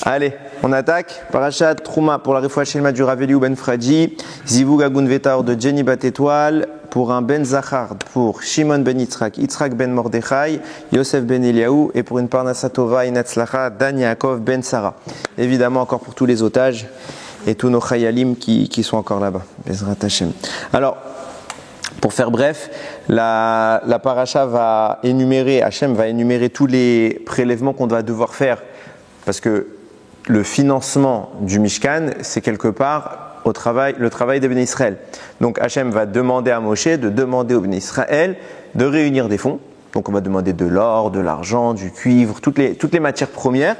Allez, on attaque. Parashat Trouma pour la Refoua Shelma du Raveli ou Ben Fradi. Zivug Agun Vetaor de Jenny Bat Étoile. Pour un Ben Zachar, pour Shimon Ben Yitzhak, Yitzhak Ben Mordechai, Yosef Ben Eliaou. Et pour une Parnassa Tova, Inatzlacha, Dan Yaakov Ben Sarah. Évidemment, encore pour tous les otages et tous nos Chayalim qui sont encore là-bas. Bezrat Hashem. Alors, pour faire bref, la paracha va énumérer, Hachem va énumérer tous les prélèvements qu'on va devoir faire. Parce que le financement du Mishkan, c'est quelque part le travail des Béné Israël. Donc Hachem va demander à Moshe de demander aux Béné Israël de réunir des fonds. Donc on va demander de l'or, de l'argent, du cuivre, toutes les matières premières.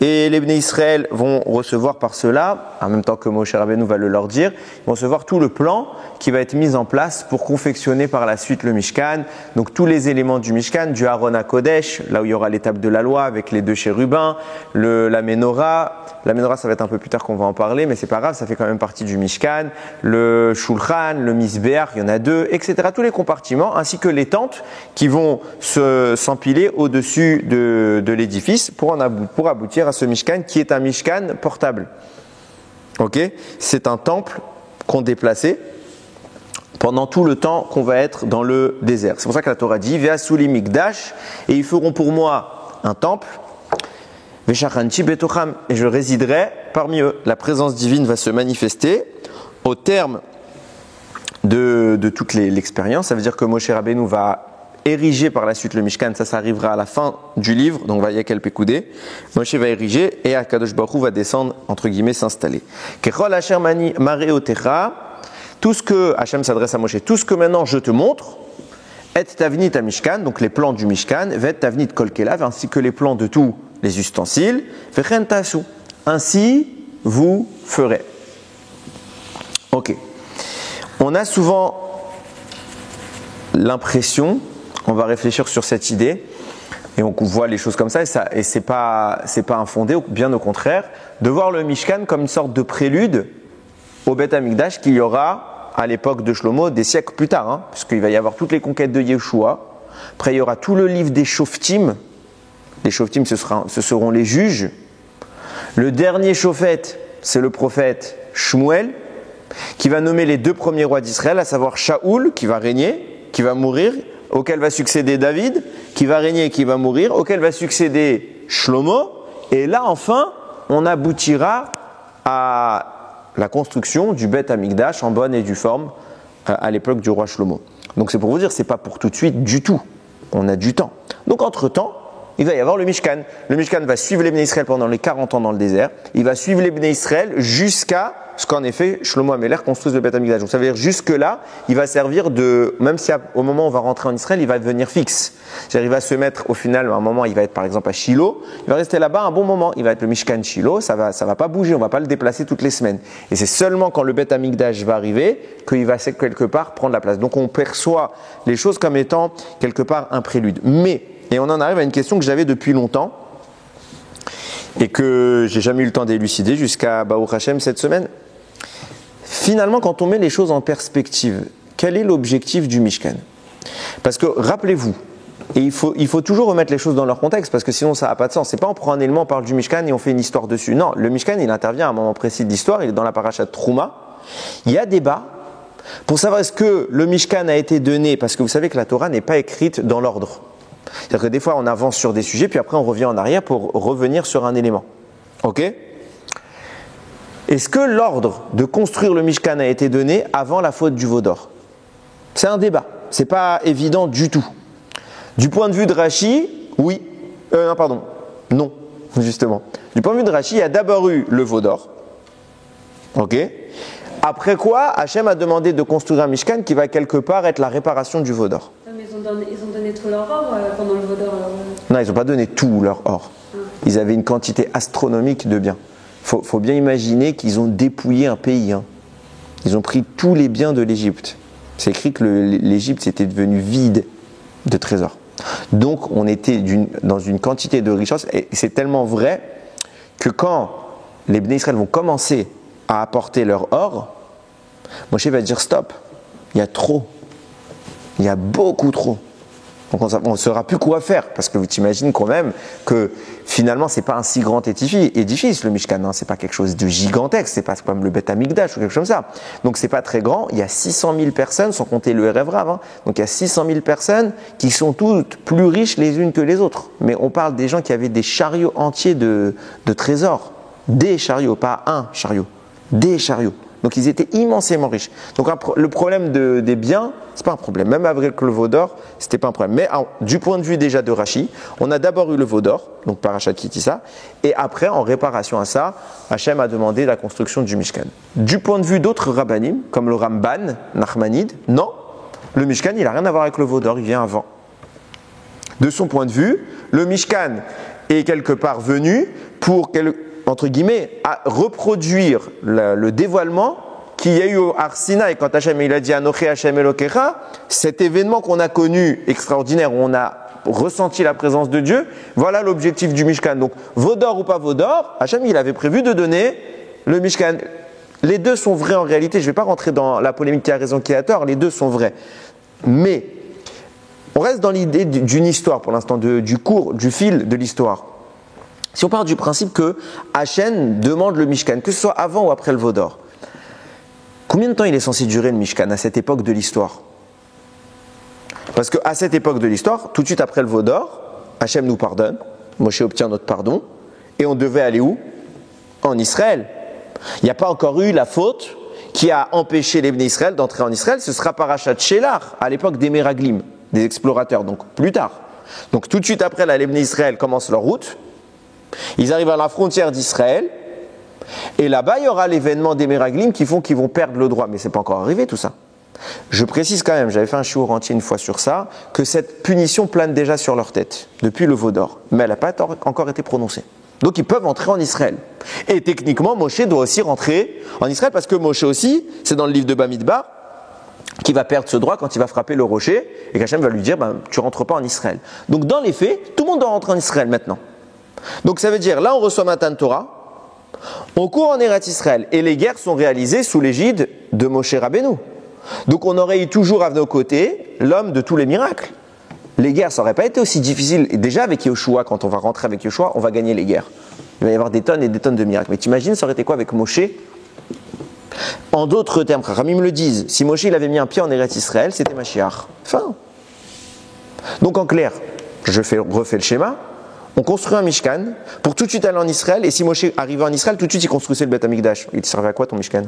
Et les Béné Israël vont recevoir par cela, en même temps que Moshe Rabbeinu va le leur dire, ils vont recevoir tout le plan qui va être mis en place pour confectionner par la suite le Mishkan. Donc tous les éléments du Mishkan, du Aaron à Kodesh, là où il y aura l'étape de la loi avec les deux chérubins, la Ménorah. La Ménorah, ça va être un peu plus tard qu'on va en parler, mais c'est pas grave, ça fait quand même partie du Mishkan. Le Shulchan, le Mizbeach, il y en a deux, etc. Tous les compartiments, ainsi que les tentes qui vont s'empiler au-dessus de l'édifice pour aboutir à ce Mishkan qui est un Mishkan portable. Ok ? C'est un temple qu'on déplaçait pendant tout le temps qu'on va être dans le désert. C'est pour ça que la Torah dit Ve'asuli mikdash, et ils feront pour moi un temple. Ve'shachanti betocham, et je résiderai parmi eux. La présence divine va se manifester au terme de toute l'expérience. Ça veut dire que Moshe Rabbeinu va ériger par la suite le Mishkan. Ça arrivera à la fin du livre. Donc Vayakel Pekoudé. Moshe va ériger et Akadosh Baruch Hu va descendre, entre guillemets, s'installer. Kechol asher mareotecha. Tout ce que Hachem s'adresse à Moshe, tout ce que maintenant je te montre, et tavnit à Mishkan, donc les plans du Mishkan, vet tavnit kol kelav, ainsi que les plans de tous les ustensiles, vechen tasu. Ainsi vous ferez. Ok. On a souvent l'impression, on va réfléchir sur cette idée, et on voit les choses comme ça, et c'est pas infondé, bien au contraire, de voir le Mishkan comme une sorte de prélude au Beth Amikdash qu'il y aura à l'époque de Shlomo des siècles plus tard, puisqu'il va y avoir toutes les conquêtes de Yeshua. Après, il y aura tout le livre des Shoftim. Les Shoftim, ce seront les juges. Le dernier Shofet, c'est le prophète Shmuel, qui va nommer les deux premiers rois d'Israël, à savoir Shaoul, qui va régner, qui va mourir, auquel va succéder David, qui va régner et qui va mourir, auquel va succéder Shlomo. Et là, enfin, on aboutira à la construction du Beth Amikdash en bonne et due forme à l'époque du roi Shlomo. Donc c'est pour vous dire, c'est pas pour tout de suite du tout. On a du temps. Donc entre-temps, il va y avoir le Mishkan. Le Mishkan va suivre les Bnei Israël pendant les 40 ans dans le désert. Il va suivre les Bnei Israël jusqu'à ce qu'en effet Shlomo Améler construise le Beth Amikdash. Donc ça veut dire jusque-là, il va servir de, même si au moment où on va rentrer en Israël, il va devenir fixe. C'est-à-dire il va se mettre au final, à un moment, il va être par exemple à Shiloh. Il va rester là-bas un bon moment. Il va être le Mishkan Shiloh. Ça va pas bouger. On va pas le déplacer toutes les semaines. Et c'est seulement quand le Beth Amikdash va arriver qu'il va quelque part prendre la place. Donc on perçoit les choses comme étant quelque part un prélude. Et on en arrive à une question que j'avais depuis longtemps et que j'ai jamais eu le temps d'élucider jusqu'à Baruch Hashem cette semaine. Finalement, quand on met les choses en perspective, quel est l'objectif du Mishkan ? Parce que rappelez-vous, et il faut toujours remettre les choses dans leur contexte parce que sinon ça n'a pas de sens. C'est pas on prend un élément, on parle du Mishkan et on fait une histoire dessus. Non, le Mishkan il intervient à un moment précis de l'histoire, il est dans la parasha de Trouma. Il y a débat pour savoir est-ce que le Mishkan a été donné, parce que vous savez que la Torah n'est pas écrite dans l'ordre. C'est-à-dire que des fois on avance sur des sujets puis après on revient en arrière pour revenir sur un élément. Ok ? Est-ce que l'ordre de construire le Mishkan a été donné avant la faute du veau d'or ? C'est un débat. C'est pas évident du tout. Du point de vue de Rashi, oui. Non, justement. Du point de vue de Rashi, il y a d'abord eu le veau d'or. Ok ? Après quoi, Hachem a demandé de construire un Mishkan qui va quelque part être la réparation du veau d'or. Mais ils ont donné tout leur or pendant le veau d'or. Non, ils n'ont pas donné tout leur or. Ils avaient une quantité astronomique de biens. Faut bien imaginer qu'ils ont dépouillé un pays. Ils ont pris tous les biens de l'Égypte. C'est écrit que l'Égypte s'était devenue vide de trésors. Donc on était dans une quantité de richesse, et c'est tellement vrai que quand les Bnei Israël vont commencer à apporter leur or, Moshe va dire stop, il y a trop, il y a beaucoup trop. Donc on ne saura plus quoi faire, parce que tu imagines quand même que finalement c'est pas un si grand édifice le Mishkan, hein, c'est pas quelque chose de gigantesque, c'est pas comme le Beth Amikdash ou quelque chose comme ça. Donc c'est pas très grand, il y a 600 000 personnes, sans compter le Erev Rav, hein. Donc il y a 600 000 personnes qui sont toutes plus riches les unes que les autres. Mais on parle des gens qui avaient des chariots entiers de trésors, des chariots, pas un chariot, des chariots. Donc ils étaient immensément riches. Donc le problème des biens, c'est pas un problème. Même avec le veau d'or, c'était pas un problème. Mais du point de vue déjà de Rashi, on a d'abord eu le veau d'or, donc Parashat Kitissa, et après, en réparation à ça, Hachem a demandé la construction du Mishkan. Du point de vue d'autres rabbanim, comme le Ramban, Nachmanide, non, le Mishkan, il n'a rien à voir avec le veau d'or, il vient avant. De son point de vue, le Mishkan est quelque part venu pour entre guillemets, à reproduire le dévoilement qu'il y a eu au Har Sinaï quand Hachem il a dit Anochi Hachem Elokecha, cet événement qu'on a connu extraordinaire où on a ressenti la présence de Dieu, voilà l'objectif du Mishkan. Donc, Vaudor ou pas Vaudor, Hachem il avait prévu de donner le Mishkan. Les deux sont vrais en réalité, je ne vais pas rentrer dans la polémique qui a raison, qui a tort, les deux sont vrais. Mais, on reste dans l'idée d'une histoire pour l'instant, du cours, du fil de l'histoire. Si on part du principe que Hachem demande le Mishkan, que ce soit avant ou après le veau d'or, combien de temps il est censé durer le Mishkan à cette époque de l'histoire? Parce qu'à cette époque de l'histoire, tout de suite après le veau d'or, Hachem nous pardonne, Moshe obtient notre pardon, et on devait aller où? En Israël. Il n'y a pas encore eu la faute qui a empêché les Bnei Israël d'entrer en Israël, ce sera Parashat Shelach, à l'époque des Meraglim, des explorateurs, donc plus tard. Donc tout de suite après, les Bnei Israël commencent leur route. Ils arrivent à la frontière d'Israël et là-bas il y aura l'événement des Meraglim qui font qu'ils vont perdre le droit, mais c'est pas encore arrivé tout ça. Je précise quand même, j'avais fait un shiur entier une fois sur ça, que cette punition plane déjà sur leur tête depuis le veau d'or, mais elle n'a pas encore été prononcée. Donc ils peuvent entrer en Israël. Et techniquement Moshe doit aussi rentrer en Israël parce que Moshe aussi, c'est dans le livre de Bamidbar, qui va perdre ce droit quand il va frapper le rocher et qu'Hachem va lui dire tu rentres pas en Israël. Donc dans les faits, tout le monde doit rentrer en Israël maintenant. Donc ça veut dire, là on reçoit Matan Torah, on court en Eretz Israël et les guerres sont réalisées sous l'égide de Moshe Rabbeinu. Donc on aurait eu toujours à nos côtés l'homme de tous les miracles. Les guerres, ça n'aurait pas été aussi difficile. Et déjà avec Yoshua, quand on va rentrer avec Yoshua, on va gagner les guerres. Il va y avoir des tonnes et des tonnes de miracles. Mais tu imagines, ça aurait été quoi avec Moshe? En d'autres termes, Ramim me le disent, si Moshe il avait mis un pied en Eretz Israël, c'était Mashiach. Fin. Donc en clair, je refais le schéma. On construit un Mishkan pour tout de suite aller en Israël. Et si Moshe arrivait en Israël, tout de suite il construisait le Beth Amikdash. Il te servait à quoi ton Mishkan?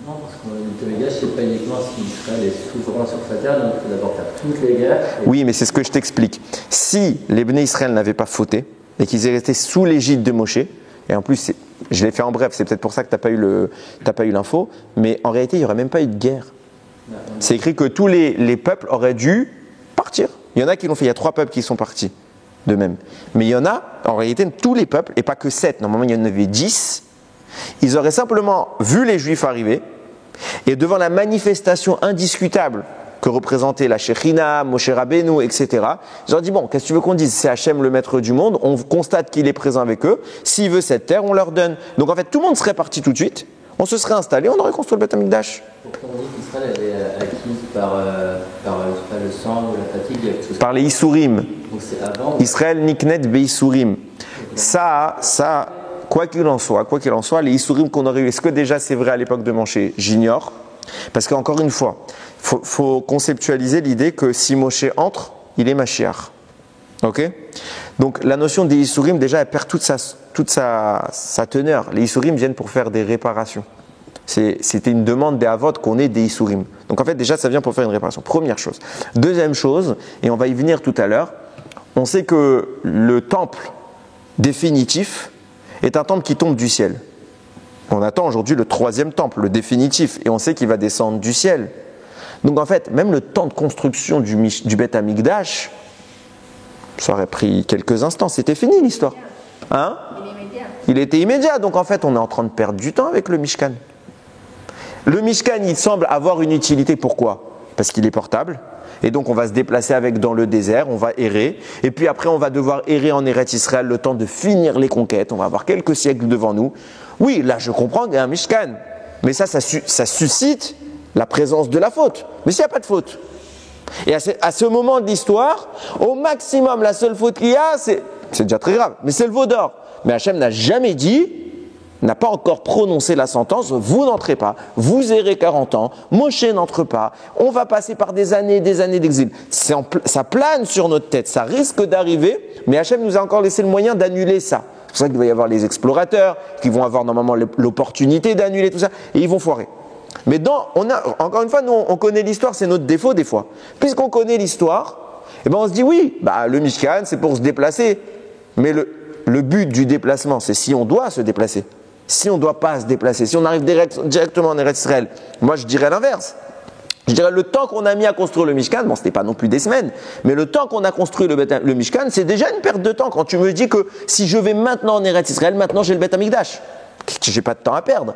Non, parce que le Beth Amikdash, c'est pas uniquement si Israël est souverain sur sa terre, donc il faut d'abord faire toutes les guerres. Oui, mais c'est ce que je t'explique. Si les Bnei Israël n'avaient pas fauté et qu'ils étaient restés sous l'égide de Moshe, et en plus, je l'ai fait en bref, c'est peut-être pour ça que tu n'as pas eu l'info, mais en réalité, il n'y aurait même pas eu de guerre. C'est écrit que tous les peuples auraient dû partir. Il y en a qui l'ont fait, il y a 3 peuples qui sont partis. De même. Mais il y en a, en réalité, tous les peuples, et pas que 7, normalement il y en avait 10, ils auraient simplement vu les Juifs arriver, et devant la manifestation indiscutable que représentait la Shekhinah, Moshe Rabbeinu, etc., ils ont dit, bon, qu'est-ce que tu veux qu'on dise? C'est Hachem le maître du monde, on constate qu'il est présent avec eux, s'il veut cette terre, on leur donne. Donc en fait, tout le monde serait parti tout de suite, on se serait installé, on aurait construit le Beth Amikdash. Pourquoi on dit qu'Israël est acquise par le sang ou la fatigue? Par les Issourim. Donc c'est avant. Israël niknet be-Issourim. Ça, quoi qu'il en soit, les Issourim qu'on aurait eu, est-ce que déjà c'est vrai à l'époque de Moshe? J'ignore. Parce qu'encore une fois, faut conceptualiser l'idée que si Moshe entre, il est Mashiach. Ok? Donc la notion des Issourim, déjà, elle perd toute sa teneur. Les Issourim viennent pour faire des réparations. C'était une demande des Avot qu'on ait des Issourim. Donc en fait, déjà, ça vient pour faire une réparation. Première chose. Deuxième chose, et on va y venir tout à l'heure, on sait que le temple définitif est un temple qui tombe du ciel. On attend aujourd'hui le 3e temple, le définitif, et on sait qu'il va descendre du ciel. Donc en fait, même le temps de construction du Beth Amikdash, ça aurait pris quelques instants, c'était fini l'histoire. Hein? Il était immédiat, donc en fait on est en train de perdre du temps avec le Mishkan. Le Mishkan, il semble avoir une utilité, pourquoi? Parce qu'il est portable, et donc on va se déplacer avec dans le désert, on va errer, et puis après on va devoir errer en Eretz Israël le temps de finir les conquêtes, on va avoir quelques siècles devant nous. Oui, là je comprends qu'il y a un Mishkan, mais ça suscite la présence de la faute. Mais s'il n'y a pas de faute, Et à ce moment de l'histoire, au maximum, la seule faute qu'il y a, c'est déjà très grave, mais c'est le veau d'or. Mais Hachem n'a jamais dit, n'a pas encore prononcé la sentence, vous n'entrez pas, vous errez 40 ans, Moshe n'entre pas, on va passer par des années d'exil. Ça plane sur notre tête, ça risque d'arriver, mais Hachem nous a encore laissé le moyen d'annuler ça. C'est pour ça qu'il va y avoir les explorateurs qui vont avoir normalement l'opportunité d'annuler tout ça, et ils vont foirer. Mais encore une fois, nous on connaît l'histoire, c'est notre défaut des fois. Puisqu'on connaît l'histoire, eh ben on se dit oui, le Mishkan c'est pour se déplacer, mais le but du déplacement c'est si on doit se déplacer. Si on ne doit pas se déplacer, si on arrive directement en Eretz Israël, moi je dirais l'inverse. Je dirais le temps qu'on a mis à construire le Mishkan, bon ce n'est pas non plus des semaines, mais le temps qu'on a construit le Mishkan, c'est déjà une perte de temps. Quand tu me dis que si je vais maintenant en Eretz Israël, maintenant j'ai le Beth Amikdash, j'ai pas de temps à perdre.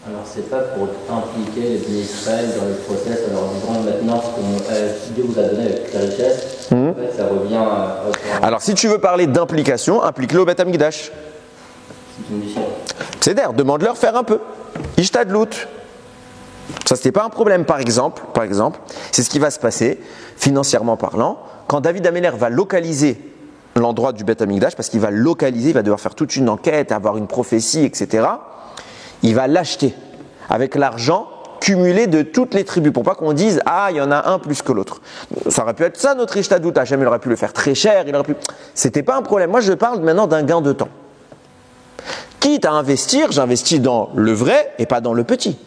Alors c'est pas pour impliquer les Bnei Israël dans le process, alors disons maintenant ce que Dieu vous a donné avec la richesse, en fait ça revient Alors si tu veux parler d'implication, implique-le au Beth Amikdash. C'est une mission. C'est d'ailleurs, demande-leur faire un peu. Ishtadlout. Ça, c'était pas un problème, par exemple, c'est ce qui va se passer, financièrement parlant, quand David Améler va localiser l'endroit du Beth Amikdash, parce qu'il va localiser, il va devoir faire toute une enquête, avoir une prophétie, etc. Il va l'acheter avec l'argent cumulé de toutes les tribus, pour pas qu'on dise « Ah, il y en a un plus que l'autre ». Ça aurait pu être ça, notre Ishtadlout. Hachem, il aurait pu le faire très cher, C'était pas un problème. Moi, je parle maintenant d'un gain de temps. Quitte à investir, j'investis dans le vrai et pas dans le petit.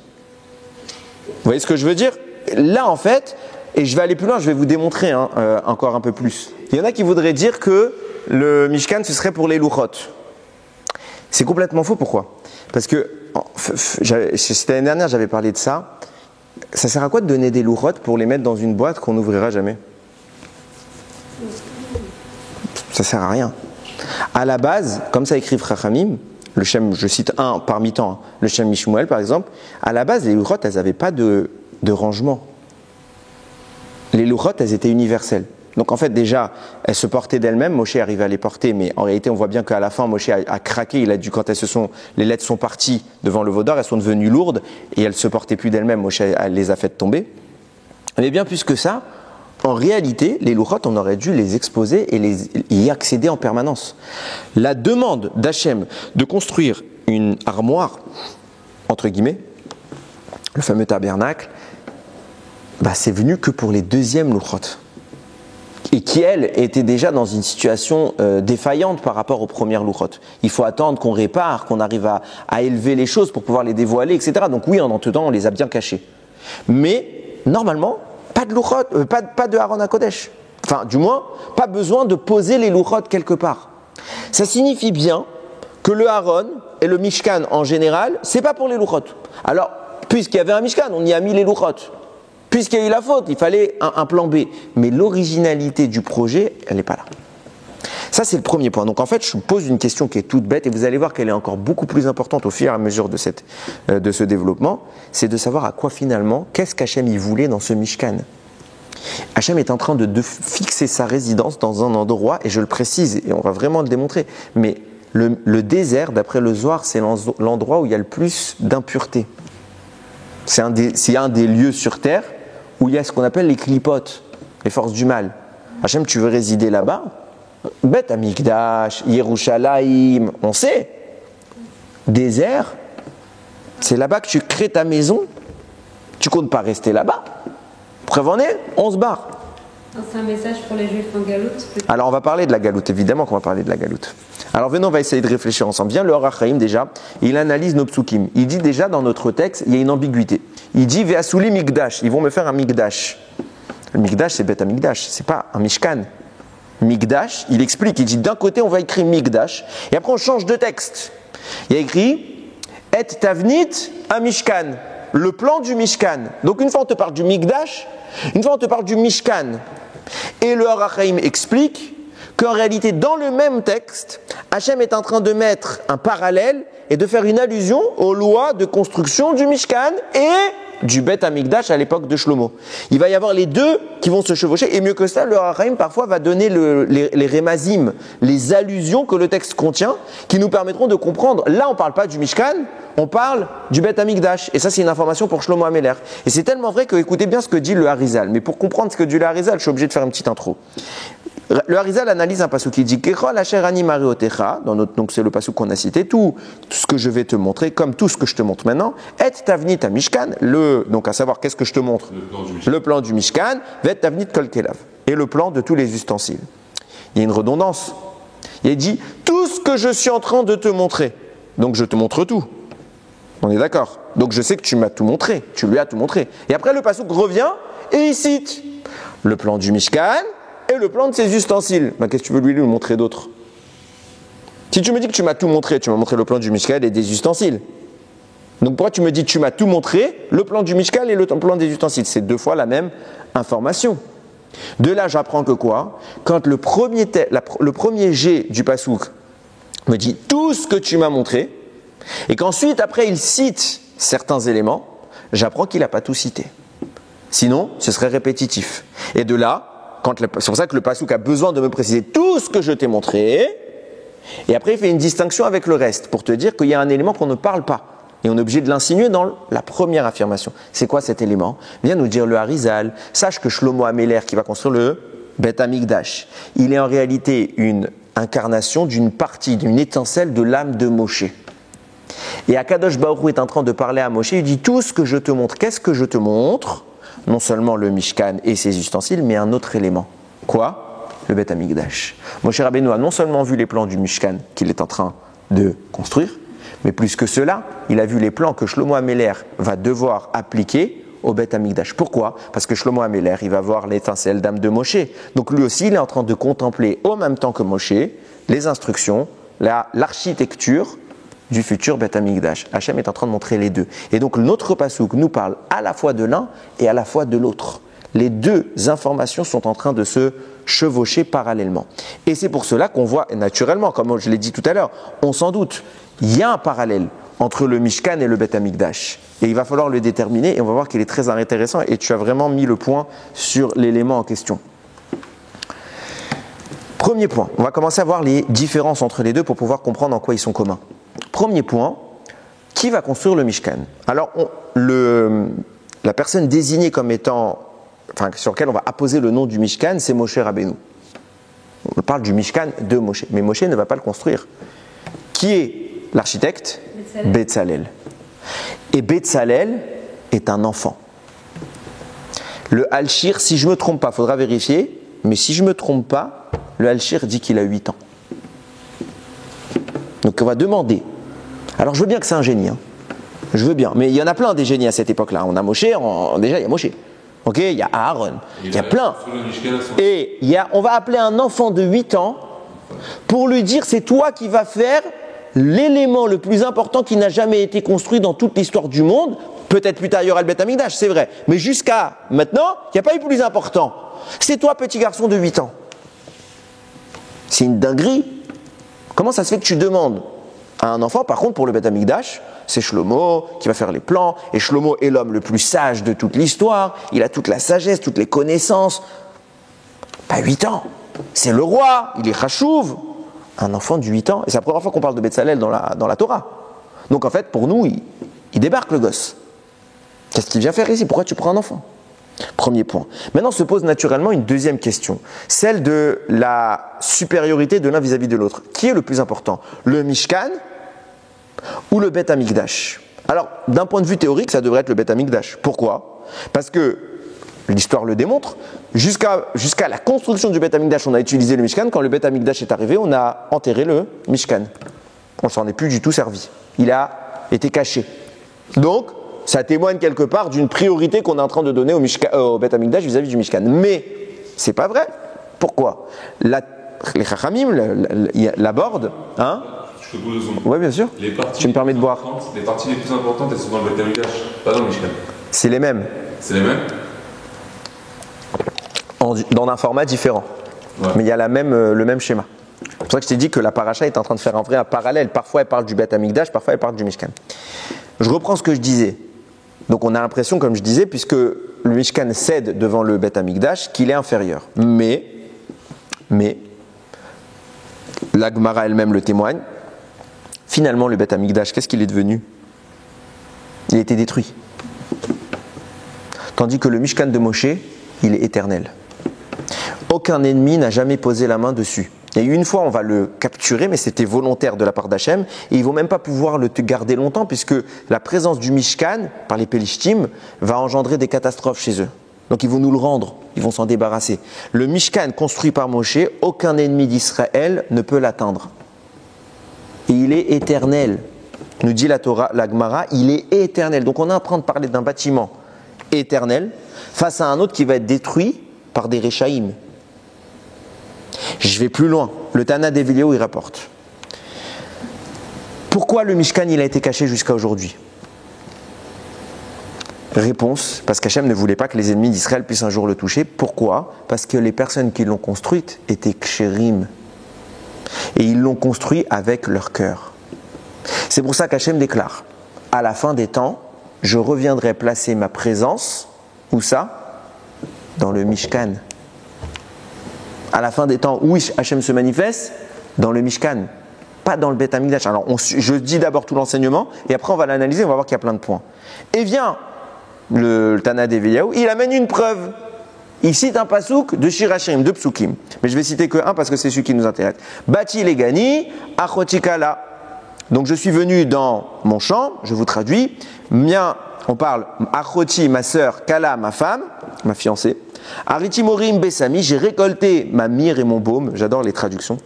Vous voyez ce que je veux dire? Là, en fait, et je vais aller plus loin, je vais vous démontrer encore un peu plus. Il y en a qui voudraient dire que le Mishkan, ce serait pour les louchot. C'est complètement faux. Pourquoi? Parce que, c'était l'année dernière, j'avais parlé de ça. Ça sert à quoi de donner des louchot pour les mettre dans une boîte qu'on n'ouvrira jamais? Ça sert à rien. À la base, comme ça écrit Chachamim, le Shem, je cite un parmi tant, le Shem Mishmuel par exemple, à la base les louchot elles n'avaient pas de rangement. Les louchot elles étaient universelles. Donc en fait déjà elles se portaient d'elles-mêmes, Moshe arrivait à les porter, mais en réalité on voit bien qu'à la fin Moshe a craqué, il a dû, quand les lettres sont parties devant le veau d'or, elles sont devenues lourdes et elles se portaient plus d'elles-mêmes, Moshe les a faites tomber. Mais bien plus que ça, en réalité, les louchot, on aurait dû les exposer et y accéder en permanence. La demande d'Hachem de construire une armoire, entre guillemets, le fameux tabernacle, c'est venu que pour les deuxièmes louchot. Et qui, elles, étaient déjà dans une situation défaillante par rapport aux premières louchot. Il faut attendre qu'on répare, qu'on arrive à élever les choses pour pouvoir les dévoiler, etc. Donc oui, en attendant, on les a bien cachées. Mais, normalement, pas de louchot, pas de Aaron HaKodesh. Enfin, du moins, pas besoin de poser les louchot quelque part. Ça signifie bien que le Aaron et le Mishkan en général, c'est pas pour les louchot. Alors, puisqu'il y avait un Mishkan, on y a mis les louchot. Puisqu'il y a eu la faute, il fallait un plan B. Mais l'originalité du projet, elle n'est pas là. Ça, c'est le premier point. Donc, en fait, je vous pose une question qui est toute bête et vous allez voir qu'elle est encore beaucoup plus importante au fur et à mesure de ce développement. C'est de savoir à quoi finalement, qu'est-ce qu'Hachem y voulait dans ce Mishkan. Hachem est en train de fixer sa résidence dans un endroit, et je le précise, et on va vraiment le démontrer, mais le désert, d'après le Zohar, c'est l'endroit où il y a le plus d'impureté. C'est un des lieux sur terre où il y a ce qu'on appelle les klipotes, les forces du mal. Hachem, tu veux résider là-bas? Beth Amikdash, Yerushalayim, on sait. Désert, c'est là-bas que tu crées ta maison. Tu comptes pas rester là-bas. Preuve en est, on se barre. C'est un message pour les Juifs en galoute. Alors on va parler de la galoute, évidemment qu'on va parler de la galoute. Alors venons, on va essayer de réfléchir ensemble. Viens le Or HaChaim déjà, il analyse nos psukim. Il dit déjà dans notre texte, il y a une ambiguïté. Il dit Ve'asuli Mikdash, ils vont me faire un Mikdash. Le Mikdash, c'est Beth Amikdash, c'est pas un Mishkan. Mikdash, il explique, il dit d'un côté on va écrire Mikdash, et après on change de texte. Il y a écrit Et Tavnit un Mishkan, le plan du Mishkan. Donc une fois on te parle du Mikdash, une fois on te parle du Mishkan. Et le Or HaChaim explique qu'en réalité, dans le même texte, Hachem est en train de mettre un parallèle et de faire une allusion aux lois de construction du Mishkan et du Bet Amikdash à l'époque de Shlomo. Il va y avoir les deux qui vont se chevaucher, et mieux que ça, le Haraim parfois va donner les rémazim, les allusions que le texte contient, qui nous permettront de comprendre. Là, on ne parle pas du Mishkan, on parle du Bet Amikdash, et ça c'est une information pour Shlomo Améler. Et c'est tellement vrai que écoutez bien ce que dit le Harizal. Mais pour comprendre ce que dit le Harizal, je suis obligé de faire une petite intro. Le Harizal analyse un passouk qui dit Kechol asher ani mariotecha, donc c'est le passouk qu'on a cité, tout ce que je vais te montrer, comme tout ce que je te montre maintenant, et tavnit à Mishkan, donc à savoir qu'est-ce que je te montre, le plan du Mishkan, vet tavnit kol kelav, et le plan de tous les ustensiles. Il y a une redondance. Il dit tout ce que je suis en train de te montrer, donc je te montre tout. On est d'accord. Donc je sais que tu m'as tout montré, tu lui as tout montré. Et après le passouk revient et il cite le plan du Mishkan et le plan de ses ustensiles. Ben, qu'est-ce que tu veux lui montrer d'autre? Si tu me dis que tu m'as tout montré, tu m'as montré le plan du Mishkan et des ustensiles. Donc pourquoi tu me dis que tu m'as tout montré, le plan du Mishkan et le plan des ustensiles? C'est deux fois la même information. De là, j'apprends que quoi? Quand le premier jet du passouk me dit tout ce que tu m'as montré, et qu'ensuite, après, il cite certains éléments, j'apprends qu'il n'a pas tout cité. Sinon, ce serait répétitif. Et de là, c'est pour ça que le passouk a besoin de me préciser tout ce que je t'ai montré, et après, il fait une distinction avec le reste, pour te dire qu'il y a un élément qu'on ne parle pas. Et on est obligé de l'insinuer dans la première affirmation. C'est quoi cet élément? Vient nous dire le Harizal. Sache que Shlomo Améler, qui va construire le Bet Amikdash, il est en réalité une incarnation d'une partie, d'une étincelle de l'âme de Moshe. Et Akadosh Baruch Hu est en train de parler à Moshe, il dit tout ce que je te montre. Qu'est-ce que je te montre? Non seulement le Mishkan et ses ustensiles, mais un autre élément. Quoi? Le Bet Amikdash. Moshe Rabbeinu a non seulement vu les plans du Mishkan qu'il est en train de construire, mais plus que cela, il a vu les plans que Shlomo Améler va devoir appliquer au Bet Amikdash. Pourquoi? Parce que Shlomo Améler, il va voir l'étincelle d'âme de Moshe. Donc lui aussi, il est en train de contempler au même temps que Moshe les instructions, l'architecture du futur Bet Amikdash. Hachem est en train de montrer les deux. Et donc notre passouk nous parle à la fois de l'un et à la fois de l'autre. Les deux informations sont en train de se chevaucher parallèlement. Et c'est pour cela qu'on voit naturellement, comme je l'ai dit tout à l'heure, on s'en doute, il y a un parallèle entre le Mishkan et le Bet Amikdash. Et il va falloir le déterminer et on va voir qu'il est très intéressant et tu as vraiment mis le point sur l'élément en question. Premier point, on va commencer à voir les différences entre les deux pour pouvoir comprendre en quoi ils sont communs. Premier point, qui va construire le Mishkan? Alors, la personne désignée comme étant, sur laquelle on va apposer le nom du Mishkan, c'est Moshe Rabbeinu. On parle du Mishkan de Moshe, mais Moshe ne va pas le construire. Qui est l'architecte? Betzalel. Et Betzalel est un enfant. Le Alshir, si je ne me trompe pas, il faudra vérifier, mais si je ne me trompe pas, le Alshir dit qu'il a 8 ans. Donc on va demander. Alors je veux bien que c'est un génie, hein. Je veux bien, mais il y en a plein des génies à cette époque-là. On a Moshe, déjà il y a Moshe. Ok, il y a Aaron, il y a plein. Et on va appeler un enfant de 8 ans pour lui dire c'est toi qui vas faire l'élément le plus important qui n'a jamais été construit dans toute l'histoire du monde. Peut-être plus tard il y aura le Bet Amikdash, c'est vrai. Mais jusqu'à maintenant, il n'y a pas eu plus important. C'est toi, petit garçon de 8 ans. C'est une dinguerie. Comment ça se fait que tu demandes à un enfant? Par contre, pour le Bet Amikdash, c'est Shlomo qui va faire les plans. Et Shlomo est l'homme le plus sage de toute l'histoire. Il a toute la sagesse, toutes les connaissances. Pas 8 ans. C'est le roi, il est chachouv. Un enfant de 8 ans. Et c'est la première fois qu'on parle de Betzalel dans la Torah. Donc en fait, pour nous, il débarque le gosse. Qu'est-ce qu'il vient faire ici? Pourquoi tu prends un enfant? Premier point. Maintenant se pose naturellement une deuxième question, celle de la supériorité de l'un vis-à-vis de l'autre. Qui est le plus important? Le Mishkan ou le Bet Amikdash? Alors, d'un point de vue théorique, ça devrait être le Bet Amikdash. Pourquoi? Parce que l'histoire le démontre. Jusqu'à la construction du Bet Amikdash, on a utilisé le Mishkan. Quand le Bet Amikdash est arrivé, on a enterré le Mishkan. On s'en est plus du tout servi. Il a été caché. Donc, ça témoigne quelque part d'une priorité qu'on est en train de donner au Bet Amikdash vis-à-vis du Mishkan. Mais c'est pas vrai. Pourquoi? Les Chachamim l'abordent. Hein? Je te pose 2 secondes. Oui, bien sûr. Tu me permets de boire. Les parties les plus importantes, elles sont dans le Bet Amikdash, pas dans le Mishkan. C'est les mêmes. C'est les mêmes? Dans un format différent. Ouais. Mais il y a le même schéma. C'est pour ça que je t'ai dit que la paracha est en train de faire un parallèle. Parfois elle parle du Bet Amikdash, parfois elle parle du Mishkan. Je reprends ce que je disais. Donc on a l'impression, comme je disais, puisque le Mishkan cède devant le Beth Amikdash, qu'il est inférieur. Mais, la Gemara elle-même le témoigne, finalement le Beth Amikdash, qu'est-ce qu'il est devenu? Il a été détruit. Tandis que le Mishkan de Moshe, il est éternel. Aucun ennemi n'a jamais posé la main dessus. Il y a eu une fois, on va le capturer, mais c'était volontaire de la part d'Hachem, et ils ne vont même pas pouvoir le garder longtemps, puisque la présence du Mishkan, par les Pélishtim, va engendrer des catastrophes chez eux. Donc ils vont nous le rendre, ils vont s'en débarrasser. Le Mishkan construit par Moshe, aucun ennemi d'Israël ne peut l'atteindre. Et il est éternel. Nous dit la Torah, la Gemara, il est éternel. Donc on est en train de parler d'un bâtiment éternel face à un autre qui va être détruit par des Réchaïm. Je vais plus loin. Le Tana d'Evilio, il rapporte. Pourquoi le Mishkan il a été caché jusqu'à aujourd'hui? Réponse, parce qu'Hachem ne voulait pas que les ennemis d'Israël puissent un jour le toucher. Pourquoi? Parce que les personnes qui l'ont construite étaient kshérim. Et ils l'ont construit avec leur cœur. C'est pour ça qu'Hachem déclare, à la fin des temps, je reviendrai placer ma présence, où ça? Dans le Mishkan. À la fin des temps, où Hachem se manifeste? Dans le Mishkan, pas dans le Beth Amikdash. Alors, je dis d'abord tout l'enseignement, et après on va l'analyser, on va voir qu'il y a plein de points. Et vient le Tana d'Eviyahu, il amène une preuve. Il cite un pasouk de Shirachirim, de Psukim. Mais je vais citer que un parce que c'est celui qui nous intéresse. Bati legani, achotikala. Donc je suis venu dans mon champ, je vous traduis. Mien, on parle achoti, ma sœur, kala, ma femme, ma fiancée. Ariti morim besami, j'ai récolté ma myrrhe et mon baume, j'adore les traductions.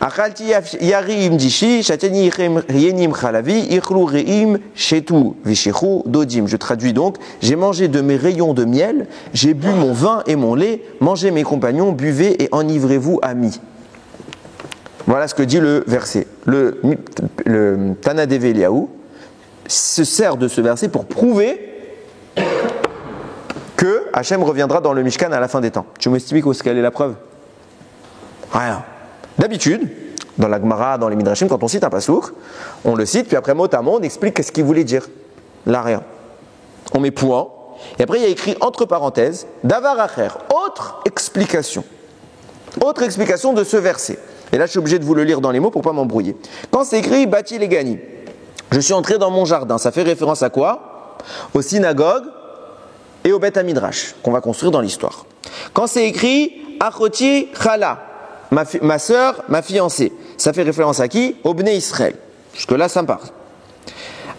Achalti yarim dishi, chateni yenim chalavi, ichlu reim, shetu vishichu dodim. Je traduis donc, j'ai mangé de mes rayons de miel, j'ai bu mon vin et mon lait, mangez mes compagnons, buvez et enivrez-vous amis. Voilà ce que dit le verset. Le Tana d'Eviyahu se sert de ce verset pour prouver que Hachem reviendra dans le Mishkan à la fin des temps. Tu m'expliques où est-ce qu'elle est la preuve? Rien. D'habitude, dans la Gemara, dans les Midrashim, quand on cite un pasouk, on le cite, puis après mot à mot, on explique qu'est-ce qu'il voulait dire. Là, rien. On met point, et après il y a écrit entre parenthèses, Davar Acher, autre explication. Autre explication de ce verset. Et là, je suis obligé de vous le lire dans les mots pour ne pas m'embrouiller. Quand c'est écrit Bati Legani, je suis entré dans mon jardin, ça fait référence à quoi? Aux synagogues et au Beth Amidrash, qu'on va construire dans l'histoire. Quand c'est écrit Achoti Chala, ma sœur, ma fiancée, ça fait référence à qui? Au Bnei Israël. Jusque-là, ça me parle.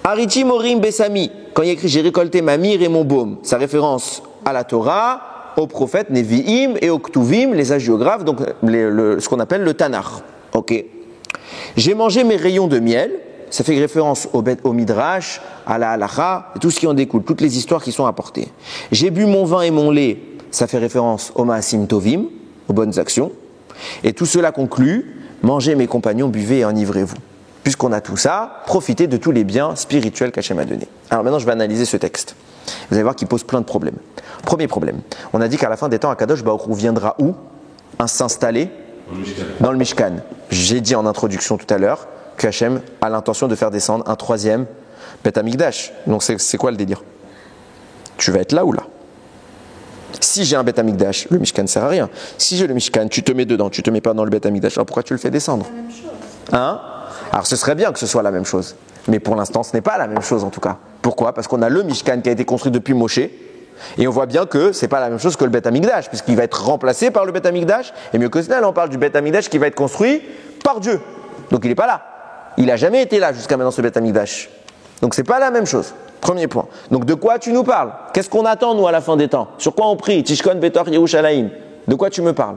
Ariti Morim Besami, quand il y a écrit j'ai récolté ma myrrhe et mon baume, ça référence à la Torah, aux prophètes Nevi'im et aux Ktuvim, les hagiographes, donc ce qu'on appelle le Tanakh. Ok. J'ai mangé mes rayons de miel, ça fait référence au Midrash, à la Halacha, et tout ce qui en découle, toutes les histoires qui sont apportées. J'ai bu mon vin et mon lait, ça fait référence au Maasim Tovim, aux bonnes actions. Et tout cela conclut, mangez mes compagnons, buvez et enivrez-vous. Puisqu'on a tout ça, profitez de tous les biens spirituels qu'Hachem a donnés. Alors maintenant, je vais analyser ce texte. Vous allez voir qu'il pose plein de problèmes. Premier problème, on a dit qu'à la fin des temps, Akadosh Baruch Hu viendra où? S'installer dans le Mishkan. J'ai dit en introduction tout à l'heure qu'Hachem a l'intention de faire descendre un troisième Beth Amikdash. Donc c'est quoi le délire? Tu vas être là ou là? Si j'ai un Beth Amikdash, le Mishkan ne sert à rien. Si j'ai le Mishkan, tu te mets dedans, tu te mets pas dans le Beth Amikdash. Alors pourquoi tu le fais descendre? La même chose. Hein? Alors ce serait bien que ce soit la même chose. Mais pour l'instant, ce n'est pas la même chose en tout cas. Pourquoi? Parce qu'on a le Mishkan qui a été construit depuis Moshe. Et on voit bien que ce n'est pas la même chose que le Beth Amikdash, puisqu'il va être remplacé par le Beth Amikdash. Et mieux que cela, là, on parle du Beth Amikdash qui va être construit par Dieu. Donc il n'est pas là. Il n'a jamais été là jusqu'à maintenant, ce Beth Amikdash. Donc c'est pas la même chose. Premier point. Donc de quoi tu nous parles? Qu'est-ce qu'on attend nous à la fin des temps? Sur quoi on prie? Tishkon Betor Yerushalayim. De quoi tu me parles?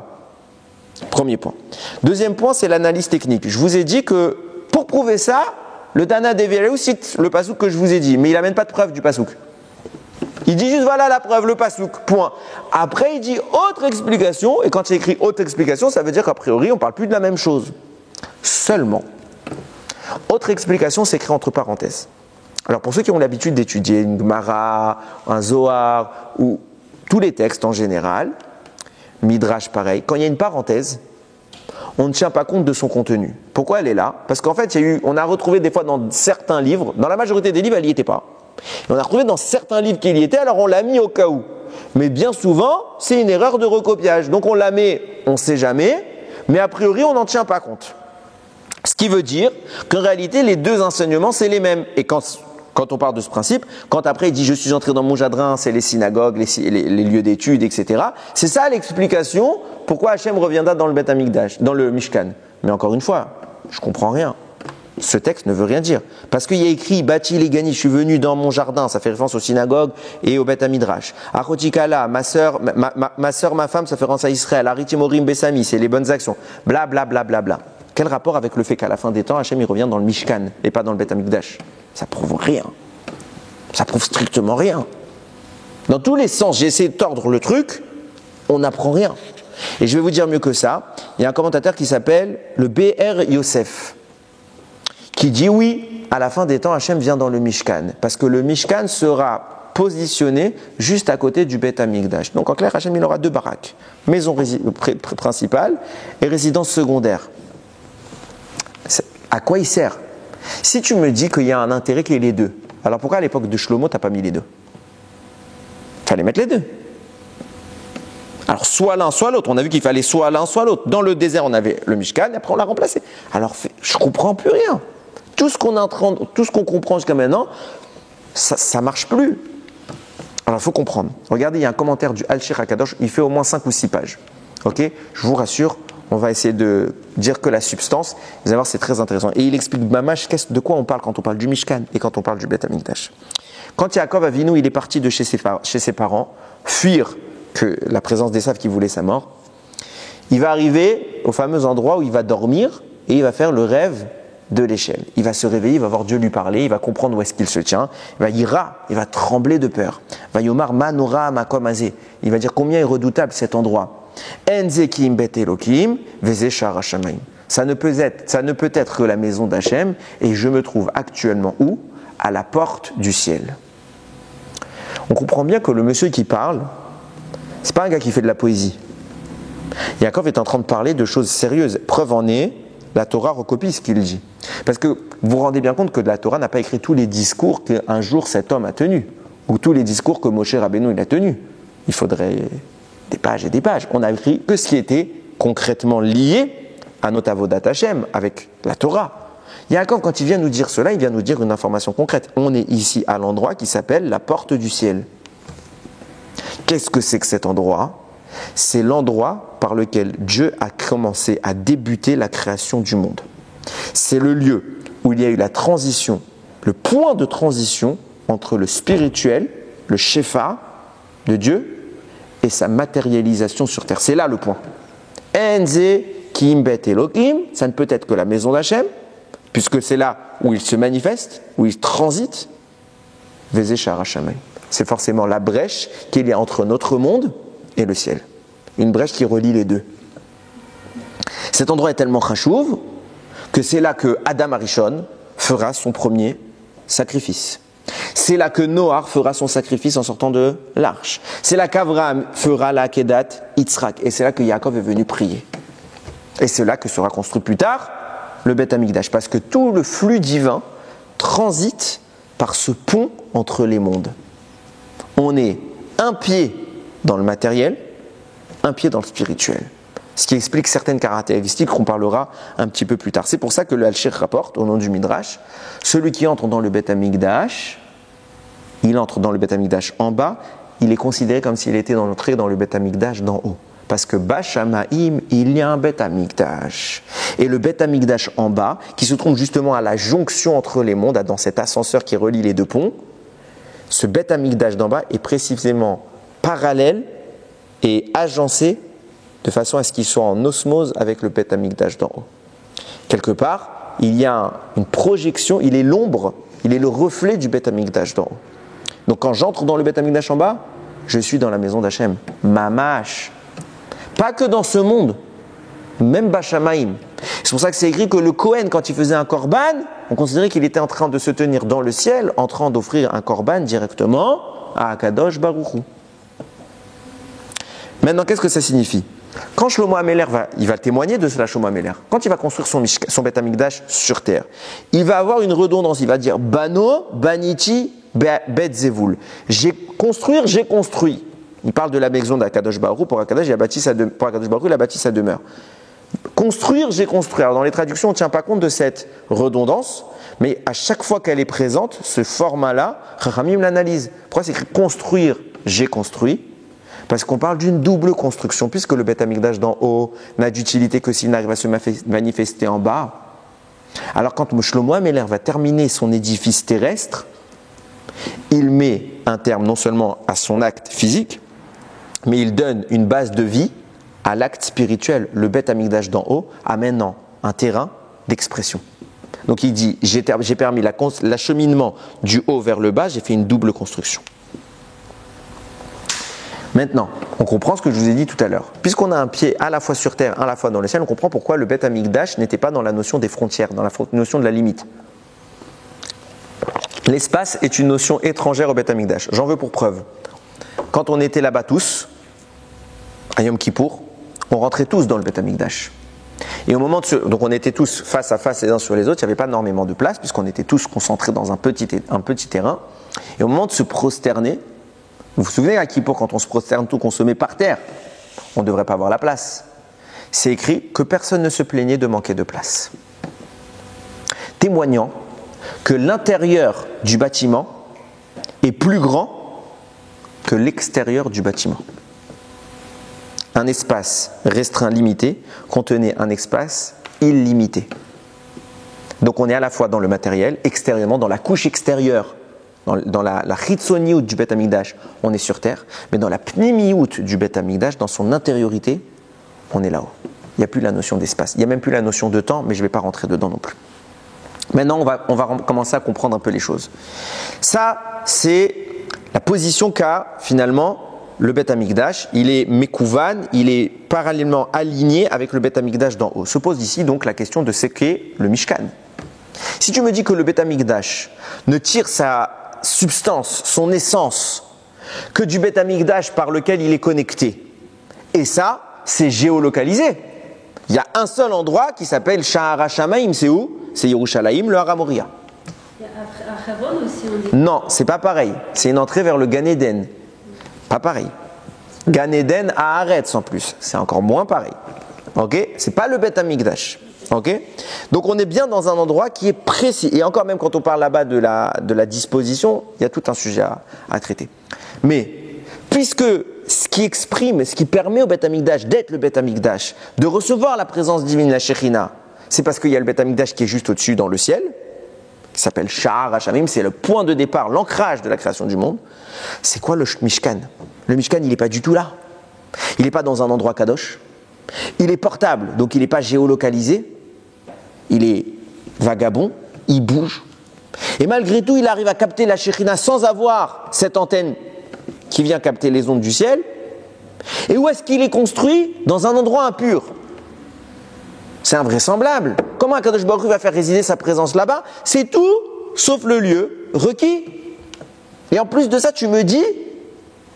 Premier point. Deuxième point, c'est l'analyse technique. Je vous ai dit que pour prouver ça, le Tana d'Eviyahu cite le pasouk que je vous ai dit, mais il n'amène pas de preuve du pasouk. Il dit juste voilà la preuve, le pasouk, point. Après il dit autre explication, et quand il écrit autre explication, ça veut dire qu'a priori on ne parle plus de la même chose. Seulement, autre explication s'écrit entre parenthèses. Alors pour ceux qui ont l'habitude d'étudier une Gemara, un Zohar, ou tous les textes en général, Midrash pareil, quand il y a une parenthèse, on ne tient pas compte de son contenu. Pourquoi elle est là? Parce qu'en fait, on a retrouvé des fois dans certains livres, dans la majorité des livres, elle n'y était pas. Et on a retrouvé dans certains livres qu'il y était, alors on l'a mis au cas où. Mais bien souvent, c'est une erreur de recopiage. Donc on la met, on ne sait jamais, mais a priori, on n'en tient pas compte. Ce qui veut dire qu'en réalité, les deux enseignements, c'est les mêmes. Et quand on parle de ce principe, quand après il dit « je suis entré dans mon jardin », c'est les synagogues, les lieux d'études, etc. C'est ça l'explication pourquoi Hachem reviendra dans le Beth Amikdash, dans le Mishkan. Mais encore une fois, je ne comprends rien. Ce texte ne veut rien dire. Parce qu'il y a écrit « Bati Legani, je suis venu dans mon jardin », ça fait référence aux synagogues et au Beth Amidrash. « Achotikala, ma sœur, ma femme », ça fait référence à Israël. « Aritimorim Besami », c'est les bonnes actions. Bla bla bla bla bla. Quel rapport avec le fait qu'à la fin des temps, Hachem il revient dans le Mishkan et pas dans le Beth Amikdash? Ça prouve rien. Ça prouve strictement rien. Dans tous les sens, j'ai essayé de tordre le truc, on n'apprend rien. Et je vais vous dire mieux que ça, il y a un commentateur qui s'appelle le B.R. Yosef, qui dit oui, à la fin des temps, Hachem vient dans le Mishkan, parce que le Mishkan sera positionné juste à côté du Beth Amikdash. Donc en clair, Hachem il aura deux baraques, maison principale et résidence secondaire. À quoi il sert? Si tu me dis qu'il y a un intérêt qu'il y ait les deux, alors pourquoi à l'époque de Shlomo, tu n'as pas mis les deux? Il fallait mettre les deux. Alors soit l'un, soit l'autre. On a vu qu'il fallait soit l'un, soit l'autre. Dans le désert, on avait le Mishkan, et après on l'a remplacé. Alors je ne comprends plus rien. Tout ce qu'on comprend jusqu'à maintenant, ça ne marche plus. Alors il faut comprendre. Regardez, il y a un commentaire du Al-Shir HaKadosh, il fait au moins 5 ou 6 pages. Ok? Je vous rassure, on va essayer de dire que la substance, vous allez voir, c'est très intéressant. Et il explique Mamash, de quoi on parle quand on parle du Mishkan et quand on parle du Beth Amikdash. Quand Yaakov Avinu, il est parti de chez ses parents, fuir que la présence d'Esav qui voulait sa mort, il va arriver au fameux endroit où il va dormir et il va faire le rêve de l'échelle. Il va se réveiller, il va voir Dieu lui parler, il va comprendre où est-ce qu'il se tient, il va trembler de peur. Va Yomar Manora Makom Azé. Il va dire combien est redoutable cet endroit. Enzekim Bet Elokim Veze Shar Hashamayim. Ça ne peut être que la maison d'Hachem et je me trouve actuellement où? À la porte du ciel. On comprend bien que le monsieur qui parle, c'est pas un gars qui fait de la poésie. Yaakov est en train de parler de choses sérieuses. Preuve en est, la Torah recopie ce qu'il dit. Parce que vous vous rendez bien compte que la Torah n'a pas écrit tous les discours qu'un jour cet homme a tenus, ou tous les discours que Moshe Rabbeinu il a tenus. Il faudrait des pages et des pages. On a écrit que ce qui était concrètement lié à notre avodat Hashem, avec la Torah. Yaakov, quand il vient nous dire cela, il vient nous dire une information concrète. On est ici à l'endroit qui s'appelle la porte du ciel. Qu'est-ce que c'est que cet endroit? C'est l'endroit par lequel Dieu a commencé à débuter la création du monde. C'est le lieu où il y a eu la transition, le point de transition entre le spirituel, le shefa de Dieu, et sa matérialisation sur terre. C'est là le point. Enze Kim Bet Elohim, ça ne peut être que la maison d'Hachem, puisque c'est là où il se manifeste, où il transite. Veze Shar Hashamayim. C'est forcément la brèche qu'il y a entre notre monde et le ciel. Une brèche qui relie les deux. Cet endroit est tellement chachouv que c'est là que Adam Arishon fera son premier sacrifice. C'est là que Noach fera son sacrifice en sortant de l'arche. C'est là qu'Avraham fera la Akedat Yitzhak. Et c'est là que Yaakov est venu prier. Et c'est là que sera construit plus tard le Beth Amikdash. Parce que tout le flux divin transite par ce pont entre les mondes. On est un pied dans le matériel, un pied dans le spirituel. Ce qui explique certaines caractéristiques qu'on parlera un petit peu plus tard. C'est pour ça que le Al-Shir rapporte, au nom du Midrash, celui qui entre dans le Beth Amikdash, il entre dans le Beth Amikdash en bas, il est considéré comme s'il était entré dans le Beth Amikdash d'en haut. Parce que Bashamaim, il y a un Beth Amikdash. Et le Beth Amikdash en bas, qui se trouve justement à la jonction entre les mondes, dans cet ascenseur qui relie les deux ponts, ce Beth Amikdash d'en bas est précisément parallèle et agencé de façon à ce qu'il soit en osmose avec le Beth Amikdash d'en haut. Quelque part, il y a une projection, il est l'ombre, il est le reflet du Beth Amikdash d'en haut. Donc quand j'entre dans le Beth Amikdash en bas, je suis dans la maison d'Hachem. Mamash. Pas que dans ce monde, même Bashamaim. C'est pour ça que c'est écrit que le Kohen, quand il faisait un korban, on considérait qu'il était en train de se tenir dans le ciel, en train d'offrir un korban directement à Akadosh Baruch Hu. Maintenant, qu'est-ce que ça signifie? Quand Shlomo Améler il va témoigner de cela, Shlomo Améler, quand il va construire son Beth Amikdash sur terre, il va avoir une redondance, il va dire Bano, Baniti, Bet Zevul. J'ai construit. Il parle de la maison d'Akadosh Baruch Hu. Pour Akadosh, il a bâti sa demeure. Construire, j'ai construit. Alors dans les traductions, on ne tient pas compte de cette redondance, mais à chaque fois qu'elle est présente, ce format-là, Chachamim l'analyse. Pourquoi c'est écrit construire, j'ai construit? Parce qu'on parle d'une double construction, puisque le Beth Amikdash d'en haut n'a d'utilité que s'il n'arrive à se manifester en bas. Alors quand Shlomo HaMelech va terminer son édifice terrestre, il met un terme non seulement à son acte physique, mais il donne une base de vie à l'acte spirituel. Le Beth Amikdash d'en haut a maintenant un terrain d'expression. Donc il dit, j'ai permis l'acheminement du haut vers le bas, j'ai fait une double construction. Maintenant, on comprend ce que je vous ai dit tout à l'heure. Puisqu'on a un pied à la fois sur terre, à la fois dans le ciel, on comprend pourquoi le Beth Amikdash n'était pas dans la notion des frontières, dans la notion de la limite. L'espace est une notion étrangère au Beth Amikdash. J'en veux pour preuve. Quand on était là-bas tous, à Yom Kippour, on rentrait tous dans le Beth Amikdash. Et au moment donc on était tous face à face les uns sur les autres, il n'y avait pas énormément de place puisqu'on était tous concentrés dans un petit terrain. Et au moment de se prosterner, vous vous souvenez à Kippour, quand on se prosterne tout, qu'on se met par terre, on ne devrait pas avoir la place. C'est écrit que personne ne se plaignait de manquer de place. Témoignant que l'intérieur du bâtiment est plus grand que l'extérieur du bâtiment. Un espace restreint limité contenait un espace illimité. Donc on est à la fois dans le matériel, extérieurement, dans la couche extérieure, dans la chitzoniout du Beth Amikdash, on est sur terre, mais dans la pnimiout du Beth Amikdash, dans son intériorité, on est là-haut. Il n'y a plus la notion d'espace, il n'y a même plus la notion de temps, mais je ne vais pas rentrer dedans non plus. Maintenant, on va commencer à comprendre un peu les choses. Ça, c'est la position qu'a finalement le Beth Amikdash. Il est mekouvan, il est parallèlement aligné avec le Beth Amikdash d'en haut. Se pose ici donc la question de ce qu'est le Mishkan. Si tu me dis que le Beth Amikdash ne tire sa substance, son essence, que du Beth Amikdash par lequel il est connecté, et ça, c'est géolocalisé. Il y a un seul endroit qui s'appelle Sha'ar HaShamayim, c'est où? C'est Yerushalayim, le Har HaMoriah. Il y a à Hebron aussi, on dit. Non, c'est pas pareil. C'est une entrée vers le Gan Eden. Pas pareil. Gan Eden à Haaretz en plus. C'est encore moins pareil. Ok? C'est pas le Beth Amikdash. Ok? Donc on est bien dans un endroit qui est précis. Et encore même quand on parle là-bas de la disposition, il y a tout un sujet à traiter. Mais puisque ce qui exprime, ce qui permet au Beth Amikdash d'être le Beth Amikdash, de recevoir la présence divine, la Shekhinah, c'est parce qu'il y a le Beth Amikdash qui est juste au-dessus dans le ciel, qui s'appelle Sha'ar HaShamayim, c'est le point de départ, l'ancrage de la création du monde. C'est quoi le Mishkan? Le Mishkan, il n'est pas du tout là. Il n'est pas dans un endroit kadosh. Il est portable, donc il n'est pas géolocalisé. Il est vagabond, il bouge. Et malgré tout, il arrive à capter la Shekhinah sans avoir cette antenne qui vient capter les ondes du ciel. Et où est-ce qu'il est construit? Dans un endroit impur. C'est invraisemblable. Comment Akadosh Baruch Hu va faire résider sa présence là-bas? C'est tout sauf le lieu requis. Et en plus de ça, tu me dis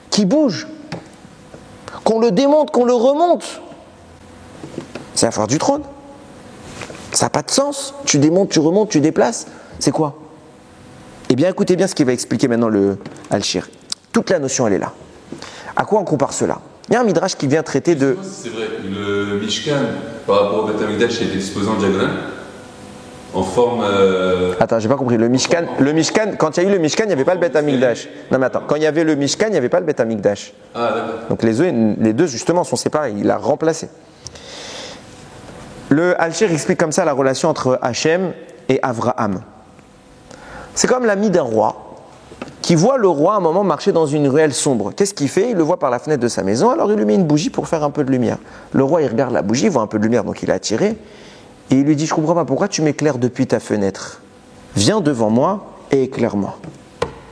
qu'il bouge. Qu'on le démonte, qu'on le remonte. C'est la foire du trône. Ça n'a pas de sens. Tu démontes, tu remontes, tu déplaces. C'est quoi? Eh bien, écoutez bien ce qu'il va expliquer maintenant le Al-Shir. Toute la notion, elle est là. À quoi on compare cela? Il y a un midrash qui vient traiter de... C'est vrai, le Mishkan, par rapport au Beth Amikdash, était disposé en diagonale, en forme... Attends, j'ai pas compris. Le Mishkan, quand il y a eu le Mishkan, il n'y avait pas le Beth Amikdash. Non mais attends, quand il y avait le Mishkan, il n'y avait pas le Beth Amikdash. Ah d'accord. Donc les deux justement sont séparés, il l'a remplacé. Le Al-Shir explique comme ça la relation entre Hachem et Avraham. C'est comme l'ami d'un roi qui voit le roi à un moment marcher dans une ruelle sombre. Qu'est-ce qu'il fait? Il le voit par la fenêtre de sa maison, alors il lui met une bougie pour faire un peu de lumière. Le roi, il regarde la bougie, il voit un peu de lumière, donc il est attiré. Et il lui dit, je comprends pas, pourquoi tu m'éclaires depuis ta fenêtre? Viens devant moi et éclaire-moi.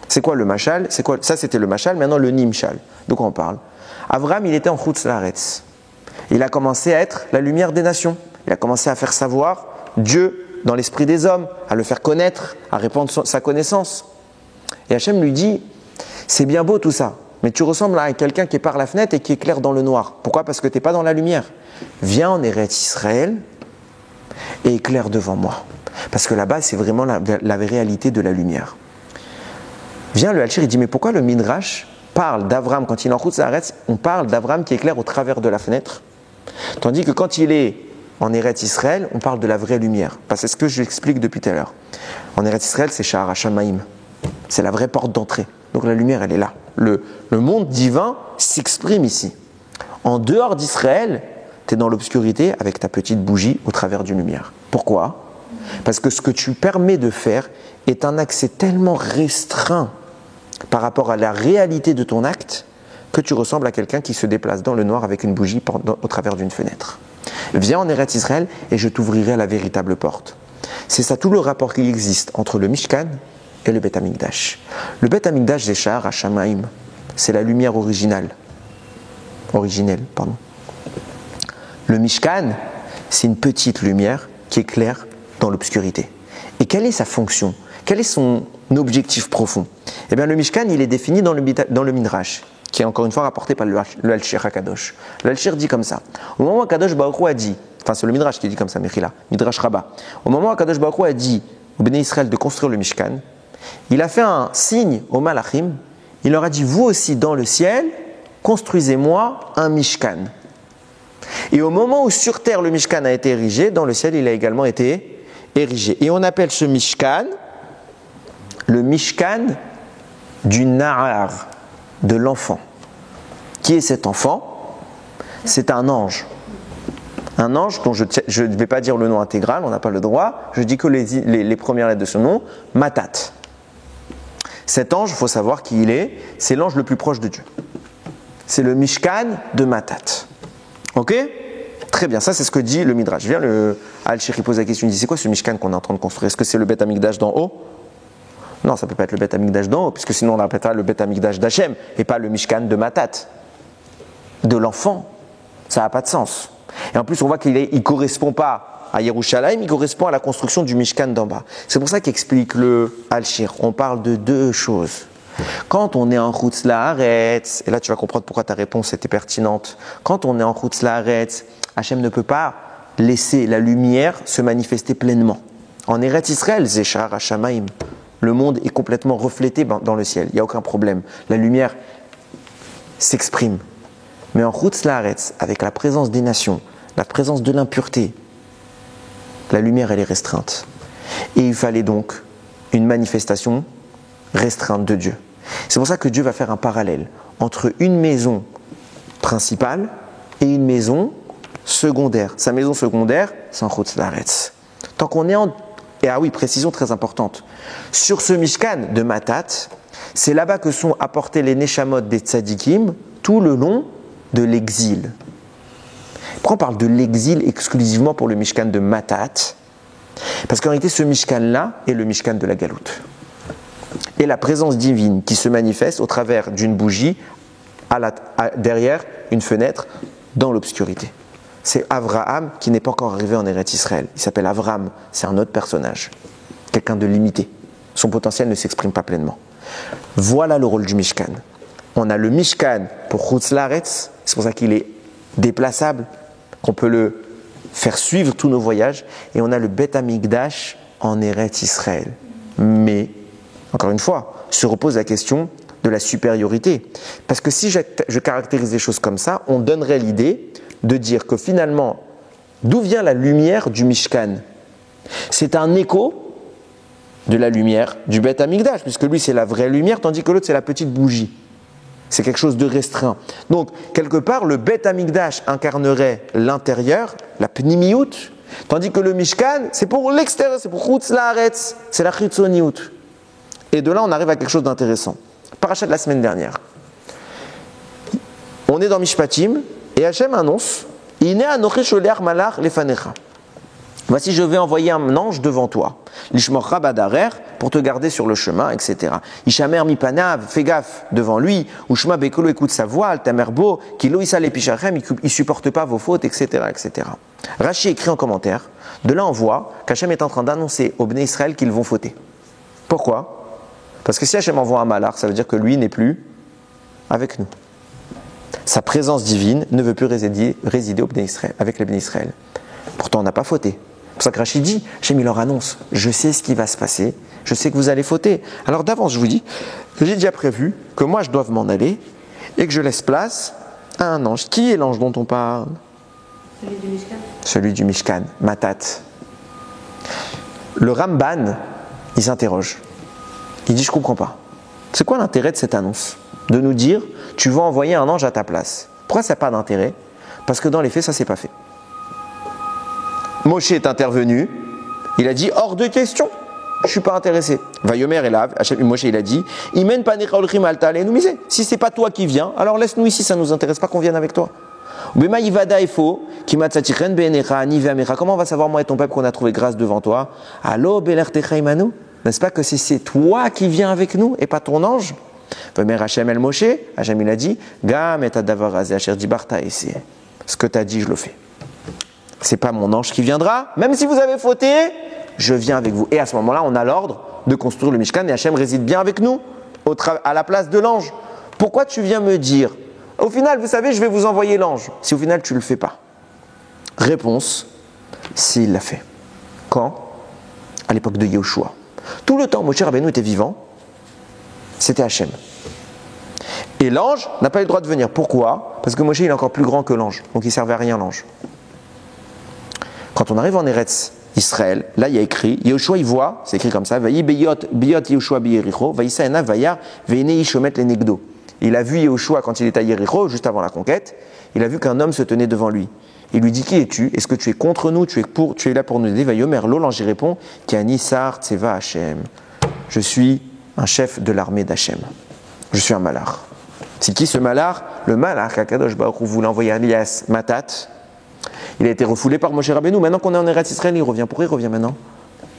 C'est quoi le machal? C'est quoi? Ça, c'était le machal, maintenant le nimshal. De quoi on parle? Avraham, il était en Chutz Laaretz. Il a commencé à être la lumière des nations. Il a commencé à faire savoir Dieu dans l'esprit des hommes, à le faire connaître, à répandre sa connaissance. Et Hachem lui dit, c'est bien beau tout ça, mais tu ressembles à quelqu'un qui est par la fenêtre et qui éclaire dans le noir. Pourquoi? Parce que tu n'es pas dans la lumière. Viens en Eretz Israël et éclaire devant moi. Parce que là-bas, c'est vraiment la réalité de la lumière. Vient le Halchir, il dit, mais pourquoi le Midrash parle d'Avram quand il est en Chutz La'aretz, on parle d'Avram qui éclaire au travers de la fenêtre, tandis que quand il est en Eretz Israël, on parle de la vraie lumière. Parce que c'est ce que je l'explique depuis tout à l'heure. En Eretz Israël, c'est Sha'ar HaShamayim. C'est la vraie porte d'entrée. Donc la lumière, elle est là. Le monde divin s'exprime ici. En dehors d'Israël, tu es dans l'obscurité avec ta petite bougie au travers d'une lumière. Pourquoi ? Parce que ce que tu permets de faire est un accès tellement restreint par rapport à la réalité de ton acte que tu ressembles à quelqu'un qui se déplace dans le noir avec une bougie au travers d'une fenêtre. Viens en Eretz Israël et je t'ouvrirai la véritable porte. C'est ça tout le rapport qui existe entre le Mishkan et le Beth Amikdash. Le Beth Amikdash, c'est Sha'ar HaShamayim. C'est la lumière originelle. Le Mishkan, c'est une petite lumière qui éclaire dans l'obscurité. Et quelle est sa fonction ? Quel est son objectif profond ? Eh bien, le Mishkan, il est défini dans le Midrash, qui est encore une fois rapporté par le Halchir HaKadosh. Le Halchir dit comme ça. Au moment où Kadosh Baruch Hu a dit, enfin c'est le Midrash qui dit comme ça, Mechila, Midrash Rabbah. Au moment où Kadosh Baruch Hu a dit au Bnei Israël de construire le Mishkan, il a fait un signe aux Malachim. Il leur a dit, vous aussi dans le ciel, construisez-moi un Mishkan. Et au moment où sur terre le Mishkan a été érigé, dans le ciel il a également été érigé. Et on appelle ce Mishkan le Mishkan du Nahar, de l'enfant. Qui est cet enfant ? C'est un ange. Un ange dont je ne vais pas dire le nom intégral, on n'a pas le droit, je dis que les premières lettres de ce nom, Matat. Cet ange, il faut savoir qui il est, c'est l'ange le plus proche de Dieu. C'est le Mishkan de Matat. Ok ? Très bien, ça c'est ce que dit le Midrash. Viens, le Halchir pose la question, il dit, c'est quoi ce Mishkan qu'on est en train de construire ? Est-ce que c'est le Beth Amikdash d'en haut ? Non, ça ne peut pas être le Beth Amikdash d'en haut, puisque sinon on appellera le Beth Amikdash d'Hachem, et pas le Mishkan de Matat, de l'enfant. Ça n'a pas de sens. Et en plus, on voit qu'il ne correspond pas à Yerushalayim, il correspond à la construction du Mishkan d'en bas. C'est pour ça qu'explique le Halchir. On parle de deux choses. Quand on est en Chutz La'aretz, et là tu vas comprendre pourquoi ta réponse était pertinente. Quand on est en Chutz La'aretz, Hachem ne peut pas laisser la lumière se manifester pleinement. En Eretz Israël, c'est Sha'ar HaShamayim. Le monde est complètement reflété dans le ciel. Il n'y a aucun problème. La lumière s'exprime. Mais en Chutz La'aretz, avec la présence des nations, la présence de l'impureté, la lumière elle est restreinte. Et il fallait donc une manifestation restreinte de Dieu. C'est pour ça que Dieu va faire un parallèle entre une maison principale et une maison secondaire. Sa maison secondaire, c'est en Chutz La'aretz. Tant qu'on est en... Et ah oui, précision très importante. Sur ce Mishkan de Matat, c'est là-bas que sont apportés les Neshamot des Tzadikim tout le long de l'exil. Pourquoi on parle de l'exil exclusivement pour le Mishkan de Matat ? Parce qu'en réalité, ce Mishkan-là est le Mishkan de la Galoute. Et la présence divine qui se manifeste au travers d'une bougie derrière une fenêtre dans l'obscurité. C'est Avraham qui n'est pas encore arrivé en Eretz Israël. Il s'appelle Avram, c'est un autre personnage, quelqu'un de limité. Son potentiel ne s'exprime pas pleinement. Voilà le rôle du Mishkan. On a le Mishkan pour Chutz La'aretz, c'est pour ça qu'il est déplaçable, qu'on peut le faire suivre tous nos voyages, et on a le Beth Amikdash en Eretz Israël. Mais, encore une fois, se repose la question de la supériorité. Parce que si je caractérise les choses comme ça, on donnerait l'idée de dire que finalement, d'où vient la lumière du Mishkan ? C'est un écho de la lumière du Beth Amikdash, puisque lui c'est la vraie lumière, tandis que l'autre c'est la petite bougie. C'est quelque chose de restreint. Donc, quelque part, le Beth Amikdash incarnerait l'intérieur, la Pnimiyut, tandis que le Mishkan, c'est pour l'extérieur, c'est pour Chutz La'aretz, c'est la Chitzoniyut. Et de là, on arrive à quelque chose d'intéressant. Parachat de la semaine dernière. On est dans Mishpatim, et Hachem annonce « Ine anochi sholeach malach lefanecha » Voici, je vais envoyer un ange devant toi. L'ishmorcha badarer, pour te garder sur le chemin, etc. Ishamer mipanav, fais gaffe devant lui. Ushma bekolo, écoute sa voix. Altamerbo, kilo isa lepicharem, il supporte pas vos fautes, etc., etc. Rashi écrit en commentaire. De là, on voit qu'Hachem est en train d'annoncer aux Bnei Israël qu'ils vont fauter. Pourquoi ? Parce que si Hachem envoie un malach, ça veut dire que lui n'est plus avec nous. Sa présence divine ne veut plus résider au Bnei Israël, avec les Bnei Israël. Pourtant, on n'a pas fauté. pour ça que Rachid dit, Hachem il leur annonce, je sais ce qui va se passer, je sais que vous allez fauter. Alors d'avance, je vous dis, j'ai déjà prévu que moi je dois m'en aller et que je laisse place à un ange. Qui est l'ange dont on parle? Celui du Mishkan. Celui du Mishkan, Matat. Le Ramban, il s'interroge. Il dit, je comprends pas. C'est quoi l'intérêt de cette annonce? De nous dire, tu vas envoyer un ange à ta place. Pourquoi ça n'a pas d'intérêt? Parce que dans les faits, ça ne s'est pas fait. Moshe est intervenu, il a dit, hors de question, je ne suis pas intéressé. Vayomer est là, Moshe il a dit, Imen panecha olchim alta aleinu miseh. Si ce n'est pas toi qui viens, alors laisse-nous ici, ça ne nous intéresse pas qu'on vienne avec toi. Comment on va savoir, moi et ton peuple, qu'on a trouvé grâce devant toi? Allo belertecha imanu. N'est-ce pas que c'est toi qui viens avec nous et pas ton ange? Hachem el Moshe, Hachem il a dit, Gam et adavar azeh asher dibarta esi. Ce que tu as dit, je le fais. C'est pas mon ange qui viendra, même si vous avez fauté, je viens avec vous. Et à ce moment-là, on a l'ordre de construire le Mishkan et Hachem réside bien avec nous, à la place de l'ange. Pourquoi tu viens me dire, au final, vous savez, je vais vous envoyer l'ange, si au final tu ne le fais pas? Réponse, s'il l'a fait. Quand? À l'époque de Yehoshua. Tout le temps, Moshe Rabbeinu était vivant, c'était Hachem. Et l'ange n'a pas eu le droit de venir. Pourquoi? Parce que Moshe il est encore plus grand que l'ange, donc il ne servait à rien l'ange. Quand on arrive en Eretz Israël, là il y a écrit, Yehoshua il voit, c'est écrit comme ça, Vayi beyot Yehoshua beyericho, Vaïsaena vayar veine ishomet lenegdo. Il a vu Yehoshua quand il était à Yericho, juste avant la conquête, il a vu qu'un homme se tenait devant lui. Il lui dit, qui es-tu? Est-ce que tu es contre nous? Tu es là pour nous aider? Vayomer lo, l'ange y répond, Kiani sar tseva Hachem. Je suis un chef de l'armée d'Hachem. Je suis un malach. C'est qui ce malach? Le malach qu'Akadosh Baruch Hu voulait envoyer Elias Matat. Il a été refoulé par Moshe Rabbeinu. Maintenant qu'on est en Eretz Israël, il revient. Pourquoi il revient maintenant?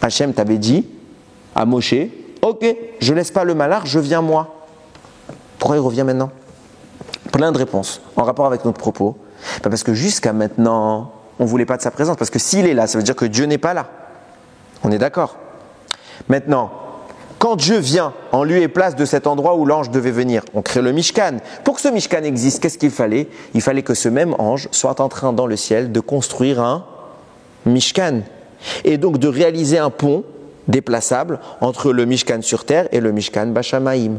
Hachem t'avait dit à Moshe, ok, je laisse pas le malach, je viens moi. Pourquoi il revient maintenant? Plein de réponses en rapport avec notre propos. Parce que jusqu'à maintenant, on ne voulait pas de sa présence. Parce que s'il est là, ça veut dire que Dieu n'est pas là. On est d'accord? Maintenant, quand Dieu vient en lieu et place de cet endroit où l'ange devait venir, on crée le Mishkan. Pour que ce Mishkan existe, qu'est-ce qu'il fallait? Il fallait que ce même ange soit en train dans le ciel de construire un Mishkan. Et donc de réaliser un pont déplaçable entre le Mishkan sur terre et le Mishkan Bashamaïm.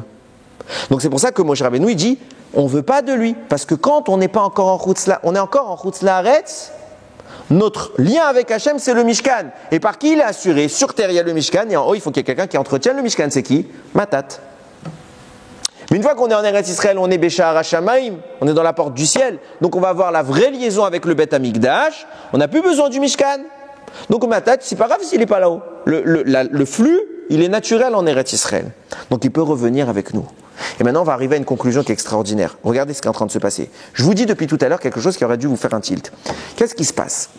Donc c'est pour ça que Moshe Rabbeinu il dit, on ne veut pas de lui. Parce que quand on n'est pas encore en Chutz, on est encore en Chutz La'aretz, notre lien avec Hachem, c'est le Mishkan. Et par qui il est assuré? Sur terre, il y a le Mishkan, et en haut, il faut qu'il y ait quelqu'un qui entretienne le Mishkan. C'est qui? Matat. Mais une fois qu'on est en Eretz Israël, on est Béchar Hashamaim, on est dans la porte du ciel. Donc on va avoir la vraie liaison avec le Beth Amikdash. On n'a plus besoin du Mishkan. Donc Matat, c'est pas grave s'il n'est pas là-haut. Le flux, il est naturel en Eretz Israël. Donc il peut revenir avec nous. Et maintenant, on va arriver à une conclusion qui est extraordinaire. Regardez ce qui est en train de se passer. Je vous dis depuis tout à l'heure quelque chose qui aurait dû vous faire un tilt. Qu'est-ce qui se passe?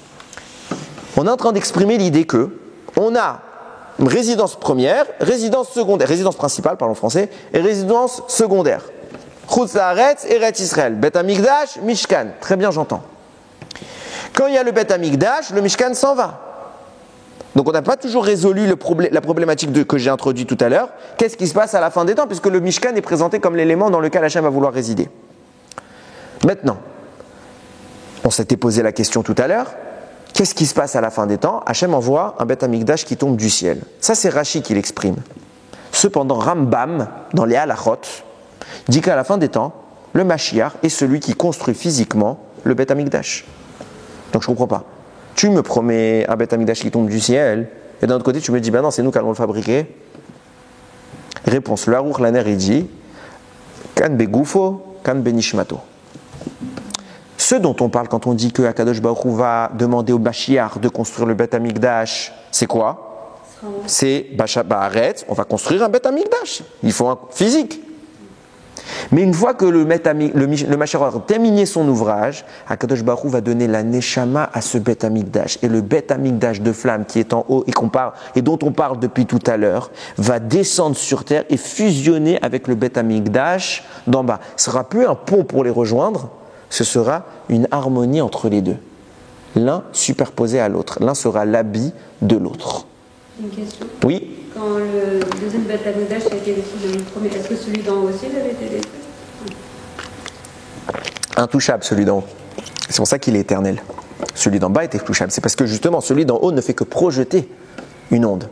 On est en train d'exprimer l'idée que on a une résidence première, résidence secondaire, résidence principale, parlons français, et résidence secondaire. Chutz La'aretz, Eretz Israël, Beth Amikdash, Mishkan. Très bien, j'entends. Quand il y a le Beth Amikdash, le Mishkan s'en va. Donc on n'a pas toujours résolu la problématique que j'ai introduite tout à l'heure. Qu'est-ce qui se passe à la fin des temps? Puisque le Mishkan est présenté comme l'élément dans lequel Hachem va vouloir résider. Maintenant, on s'était posé la question tout à l'heure. Qu'est-ce qui se passe à la fin des temps? Hachem envoie un Beth Amikdash qui tombe du ciel. Ça, c'est Rashi qui l'exprime. Cependant, Rambam, dans les Halachot, dit qu'à la fin des temps, le Mashiach est celui qui construit physiquement le Beth Amikdash. Donc je ne comprends pas. Tu me promets un Beth Amikdash qui tombe du ciel, et d'un autre côté, tu me dis, ben non, c'est nous qui allons le fabriquer. Réponse, le Aruch Laner, il dit, Kan begufo, kan benishmato. Ce dont on parle quand on dit que Akadosh Baruch Hu va demander au Mashiach de construire le Beth Amikdash, c'est quoi? C'est Ba'aretz, on va construire un Beth Amikdash. Il faut un physique. Mais une fois que le Mashiach aura terminé son ouvrage, Akadosh Baruch Hu va donner la Neshama à ce Beth Amikdash. Et le Beth Amikdash de flamme qui est en haut et dont on parle depuis tout à l'heure, va descendre sur terre et fusionner avec le Beth Amikdash d'en bas. Ce ne sera plus un pont pour les rejoindre, ce sera une harmonie entre les deux. L'un superposé à l'autre. L'un sera l'habit de l'autre. Une question. Oui. Quand le deuxième Beth Amikdash a été détruit dans le premier, est-ce que celui d'en haut aussi avait été détruit? Intouchable celui d'en haut. C'est pour ça qu'il est éternel. Celui d'en bas était touchable. C'est parce que justement, celui d'en haut ne fait que projeter une onde.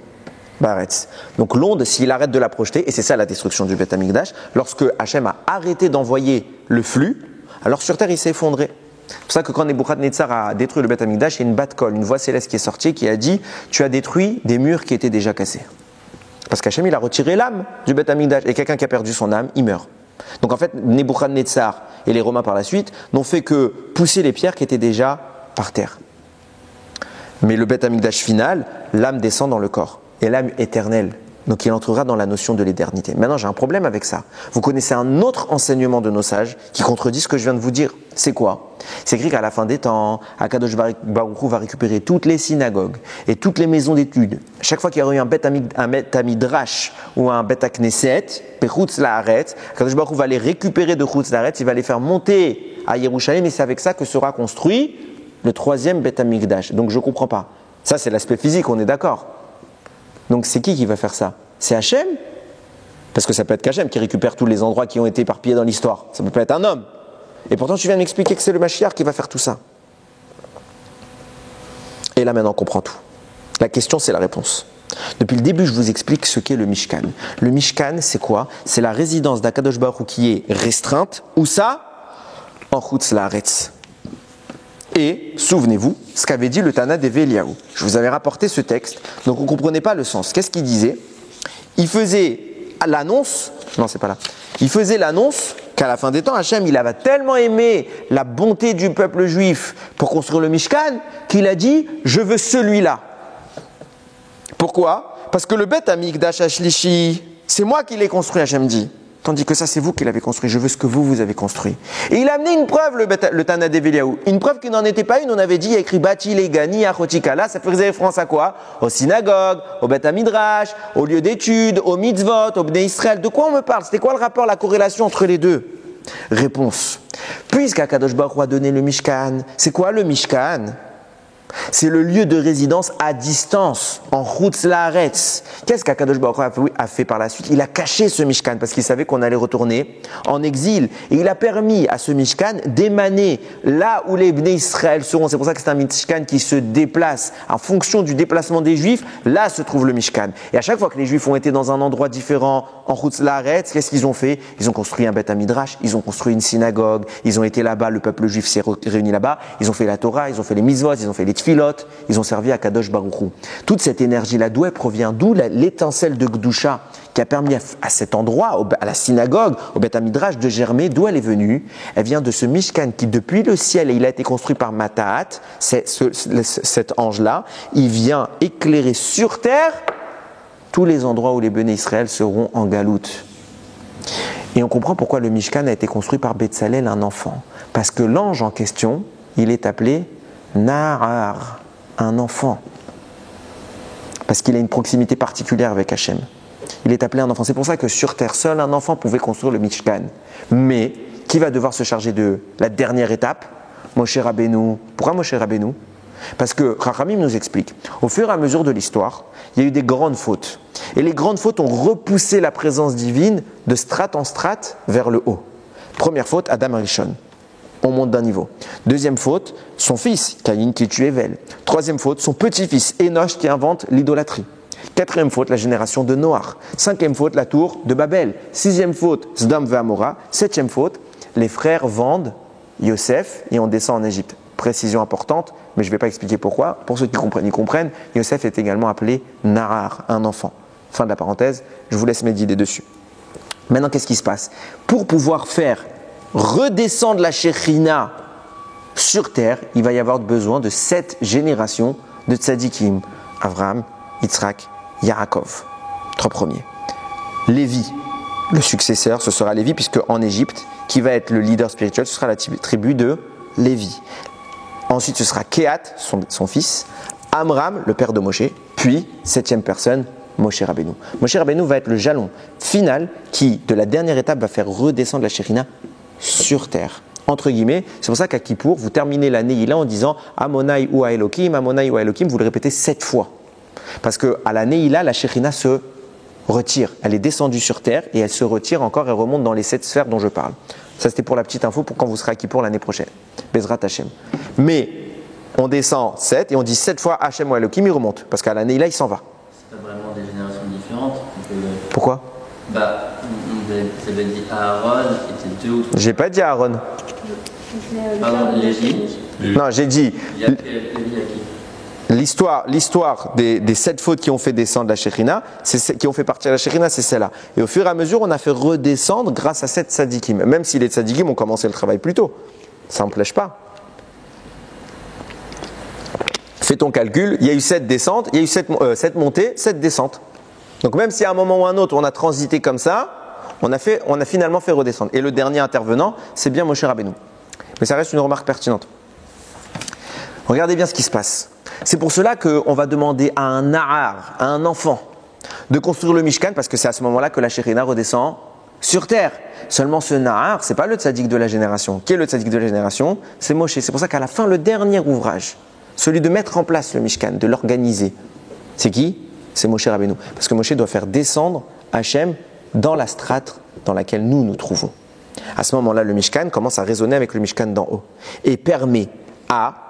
Baretz. Donc l'onde, s'il arrête de la projeter, et c'est ça la destruction du Beth Amikdash, lorsque Hachem a arrêté d'envoyer le flux, alors sur terre il s'est effondré. C'est pour ça que quand Nebuchadnezzar a détruit le Beth Amikdash, il y a une bat-kol, une voix céleste qui est sortie qui a dit « Tu as détruit des murs qui étaient déjà cassés ». Parce qu'Hachem il a retiré l'âme du Beth Amikdash, et quelqu'un qui a perdu son âme, il meurt. Donc en fait, Nebuchadnezzar et les Romains par la suite n'ont fait que pousser les pierres qui étaient déjà par terre. Mais le Beth Amikdash final, l'âme descend dans le corps. Et l'âme éternelle. Donc il entrera dans la notion de l'éternité. Maintenant, j'ai un problème avec ça. Vous connaissez un autre enseignement de nos sages qui contredit ce que je viens de vous dire. C'est quoi? C'est écrit qu'à la fin des temps, Akadosh Baruch Hu va récupérer toutes les synagogues et toutes les maisons d'études. Chaque fois qu'il y aura eu un Beth Amidrash ou un Beth Knesset, Pechutz Laaretz, Akadosh Baruch Hu va les récupérer de Chutz Laaretz, il va les faire monter à Yerushalayim et c'est avec ça que sera construit le troisième Beth Amikdash. Donc je ne comprends pas. Ça, c'est l'aspect physique, on est d'accord. Donc c'est qui va faire ça? C'est Hachem? Parce que ça peut être qu'Hachem qui récupère tous les endroits qui ont été éparpillés dans l'histoire. Ça peut pas être un homme. Et pourtant tu viens de m'expliquer que c'est le Mashiach qui va faire tout ça. Et là maintenant on comprend tout. La question c'est la réponse. Depuis le début je vous explique ce qu'est le Mishkan. Le Mishkan c'est quoi? C'est la résidence d'Akadosh Baruch Hu qui est restreinte. Où ça? En Chutz Laaretz. Et, souvenez-vous, ce qu'avait dit le Tana d'Eve Eliyahu. Je vous avais rapporté ce texte, donc on ne comprenait pas le sens. Qu'est-ce qu'il disait? Il faisait l'annonce, non c'est pas là, il faisait l'annonce qu'à la fin des temps, Hachem, il avait tellement aimé la bonté du peuple juif pour construire le Mishkan, qu'il a dit, je veux celui-là. Pourquoi? Parce que le Beth Amikdash Ashlishi, c'est moi qui l'ai construit, Hachem dit. Tandis que ça, c'est vous qui l'avez construit. Je veux ce que vous avez construit. Et il a amené une preuve, le Tana d'Eve Eliyahu. Une preuve qui n'en était pas une. On avait dit, il y a écrit Bati Legani Achotikala. Ça faisait référence à quoi? Aux synagogues, au Beth Amidrash, aux lieux d'études, aux mitzvot, au Bnei Israël. De quoi on me parle? C'était quoi le rapport, la corrélation entre les deux? Réponse. Puisqu'Akadosh Baruch Hu a donné le Mishkan, c'est quoi le Mishkan? C'est le lieu de résidence à distance, en Chutz Laaretz. Qu'est-ce qu'Akadosh Baruch Hu a fait par la suite? Il a caché ce Mishkan parce qu'il savait qu'on allait retourner en exil. Et il a permis à ce Mishkan d'émaner là où les Bnei Israël seront. C'est pour ça que c'est un Mishkan qui se déplace en fonction du déplacement des Juifs. Là se trouve le Mishkan. Et à chaque fois que les Juifs ont été dans un endroit différent en Chutz Laaretz, qu'est-ce qu'ils ont fait? Ils ont construit un Beth Amidrash, ils ont construit une synagogue, ils ont été là-bas, le peuple juif s'est réuni là-bas, ils ont fait la Torah, ils ont fait les mitzvot, ils ont fait les tfilot, ils ont servi à Kadosh Baruch Hu. Toute cette énergie-là, d'où elle provient? D'où l'étincelle de Gdusha qui a permis à cet endroit, à la synagogue, au Beth Amidrash de germer. D'où elle est venue? Elle vient de ce Mishkan qui, depuis le ciel, et il a été construit par Matat, cet ange-là, il vient éclairer sur terre tous les endroits où les Béné Israël seront en galoute. Et on comprend pourquoi le Mishkan a été construit par Betzalel, un enfant. Parce que l'ange en question, il est appelé Nahar, un enfant. Parce qu'il a une proximité particulière avec Hachem. Il est appelé un enfant. C'est pour ça que sur terre, seul un enfant pouvait construire le Mishkan. Mais qui va devoir se charger de la dernière étape? Moshe Rabbeinu. Pourquoi Moshe Rabbeinu? Parce que Chachamim nous explique, au fur et à mesure de l'histoire, il y a eu des grandes fautes. Et les grandes fautes ont repoussé la présence divine de strate en strate vers le haut. Première faute, Adam Rishon. On monte d'un niveau. Deuxième faute, son fils, Caïn, qui tue Hével. Troisième faute, son petit-fils, Enoch, qui invente l'idolâtrie. Quatrième faute, la génération de Noach. Cinquième faute, la tour de Babel. Sixième faute, Sdom et Amora. Septième faute, les frères vendent Yosef et on descend en Égypte. Précision importante, mais je ne vais pas expliquer pourquoi. Pour ceux qui comprennent, ils comprennent. Yosef est également appelé Nahar, un enfant. Fin de la parenthèse, je vous laisse méditer dessus. Maintenant, qu'est-ce qui se passe? Pour pouvoir faire redescendre la Shekhinah sur terre, il va y avoir besoin de 7 générations de tzadikim. Avraham, Yitzhak, Yaakov. 3 premiers. Lévi, le successeur, ce sera Lévi, puisque en Égypte, qui va être le leader spirituel, ce sera la tribu de Lévi. Ensuite, ce sera Kehat, son fils, Amram, le père de Moshe, puis, 7e personne, Moshe Rabbeinu. Moshe Rabbeinu va être le jalon final qui, de la dernière étape, va faire redescendre la Shekhinah sur terre. Entre guillemets, c'est pour ça qu'à Kippour, vous terminez la Neila en disant Amonai ou Elohim, Amonai ou Elohim, vous le répétez 7 fois. Parce qu'à la Neila, la Shekhinah se retire. Elle est descendue sur terre et elle se retire encore et remonte dans les 7 sphères dont je parle. Ça, c'était pour la petite info pour quand vous serez à Kippour l'année prochaine. Bezrat Hashem. Mais on descend 7 et on dit 7 fois Hachem ou Elohim, il remonte. Parce qu'à l'année là, il s'en va. C'est pas vraiment des générations différentes. Pourquoi? Vous avez dit Aaron était 2 ou 3. J'ai pas dit Aaron. Pardon, Lévi. Non, j'ai dit Il y a Lévi à qui? l'histoire des 7 fautes qui ont fait descendre la Shekhinah, qui ont fait partir la Shekhinah, c'est celle-là. Et au fur et à mesure, on a fait redescendre grâce à 7 tzadikim. Même si les tzadikim ont commencé le travail plus tôt. Ça n'empêche pas. Fais ton calcul, il y a eu 7 descentes, il y a eu 7 montées, 7 descentes. Donc même si à un moment ou à un autre, on a transité comme ça, on a finalement fait redescendre. Et le dernier intervenant, c'est bien Moshe Rabbeinu. Mais ça reste une remarque pertinente. Regardez bien ce qui se passe. C'est pour cela qu'on va demander à un nahar, à un enfant, de construire le Mishkan, parce que c'est à ce moment-là que la Shekhinah redescend sur terre. Seulement ce nahar, c'est pas le tzaddik de la génération. Qui est le tzaddik de la génération? C'est Moshe. C'est pour ça qu'à la fin, le dernier ouvrage, celui de mettre en place le Mishkan, de l'organiser, c'est qui? C'est Moshe Rabbeinu. Parce que Moshe doit faire descendre Hachem dans la strate dans laquelle nous nous trouvons. À ce moment-là, le Mishkan commence à résonner avec le Mishkan d'en haut et permet à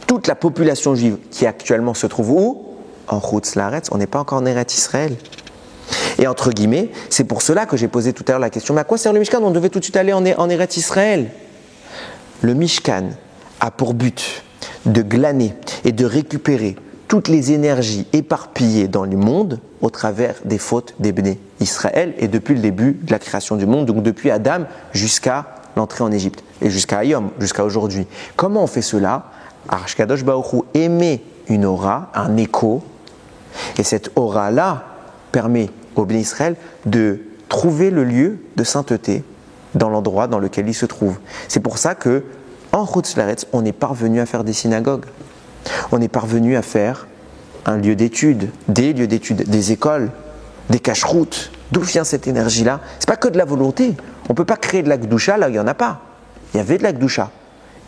toute la population juive qui actuellement se trouve où? En Chutz Laaretz, on n'est pas encore en Eretz Israël. Et entre guillemets, c'est pour cela que j'ai posé tout à l'heure la question, mais à quoi sert le Mishkan? On devait tout de suite aller en Eretz Israël. Le Mishkan a pour but de glaner et de récupérer toutes les énergies éparpillées dans le monde au travers des fautes des Bnei Israël et depuis le début de la création du monde, donc depuis Adam jusqu'à l'entrée en Égypte et jusqu'à Ayom, jusqu'à aujourd'hui. Comment on fait cela? Arshkadosh Baruch Hu émet une aura, un écho, et cette aura-là permet aux Bnei Israël de trouver le lieu de sainteté dans l'endroit dans lequel ils se trouvent. C'est pour ça que en Chutz Laaretz, on est parvenu à faire des synagogues. On est parvenu à faire un lieu d'étude, des lieux d'étude, des écoles, des cacheroutes. D'où vient cette énergie-là? C'est pas que de la volonté. On ne peut pas créer de la Gdusha là où il n'y en a pas. Il y avait de la Gdusha.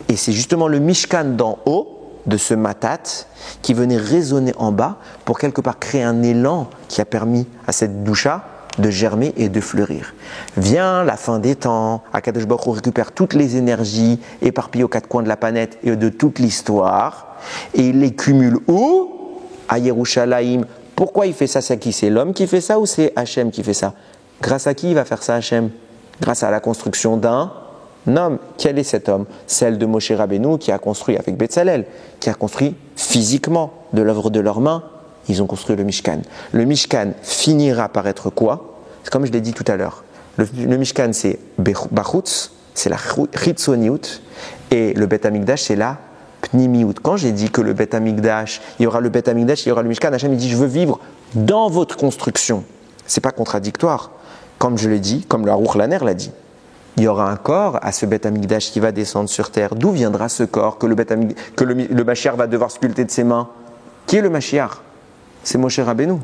Et c'est justement le Mishkan d'en haut, de ce matat, qui venait résonner en bas pour quelque part créer un élan qui a permis à cette Gdusha de germer et de fleurir. Vient la fin des temps, Akadosh Baruch Hu récupère toutes les énergies éparpillées aux 4 coins de la planète et de toute l'histoire, et il les cumule où? À Yerushalayim. Pourquoi il fait ça? C'est qui? C'est l'homme qui fait ça ou c'est Hachem qui fait ça? Grâce à qui il va faire ça, Hachem? Grâce à la construction d'un homme. Quel est cet homme? Celle de Moshe Rabbeinu qui a construit avec Betzalel, qui a construit physiquement de l'œuvre de leurs mains. Ils ont construit le Mishkan. Le Mishkan finira par être quoi? C'est comme je l'ai dit tout à l'heure. Le Mishkan, c'est Bachutz, c'est la Chitzoniut, et le Bet Hamikdash, c'est la Pnimiout. Quand j'ai dit que le Bet Hamikdash, il y aura le Bet Hamikdash, il y aura le Mishkan, Hachem il dit je veux vivre dans votre construction. C'est pas contradictoire. Comme je l'ai dit, comme le Aruch Laner l'a dit. Il y aura un corps à ce Bet Hamikdash qui va descendre sur terre. D'où viendra ce corps que le Mashiach va devoir sculpter de ses mains? Qui est le Mashiach? C'est Moshe Rabbeinu.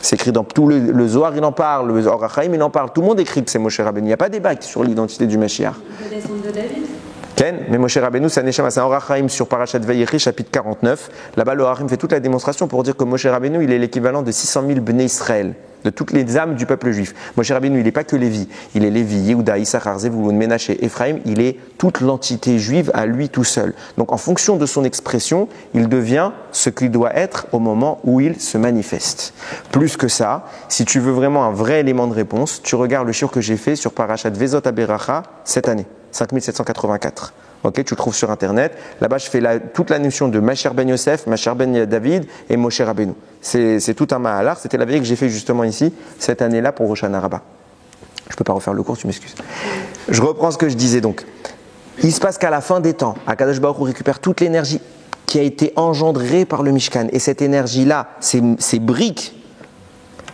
C'est écrit dans tout le Zohar, il en parle, le Or HaChaim, il en parle. Tout le monde écrit que c'est Moshe Rabbeinu. Il n'y a pas de débat sur l'identité du Mashiach. Il peut descendre de David. Ken, mais Moshe Rabbeinu, c'est un Neshama, c'est un Or HaChaim sur Parashat Vayechi, chapitre 49. Là-bas, le Or HaChaim fait toute la démonstration pour dire que Moshe Rabbeinu, il est l'équivalent de 600 000 Bnei Israël, de toutes les âmes du peuple juif. Moshe Rabbeinu, il n'est pas que Lévi. Il est Lévi, Yehuda, Issachar, Zevulun, Ménaché, Ephraim. Il est toute l'entité juive à lui tout seul. Donc, en fonction de son expression, il devient ce qu'il doit être au moment où il se manifeste. Plus que ça, si tu veux vraiment un vrai élément de réponse, tu regardes le shiur que j'ai fait sur Parashat Vezot Aberacha cette année, 5784. Ok, tu le trouves sur internet. Là-bas, je fais toute la notion de Masher ben Yosef, Masher ben David et Moshe Rabbeinu. C'est tout un mahalar. C'était la veille que j'ai fait justement ici, cette année-là pour Rosh Hashanah Rabbah. Je ne peux pas refaire le cours, tu m'excuses. Je reprends ce que je disais donc. Il se passe qu'à la fin des temps, Akadosh Baruch Hu récupère toute l'énergie qui a été engendrée par le Mishkan. Et cette énergie-là, ces briques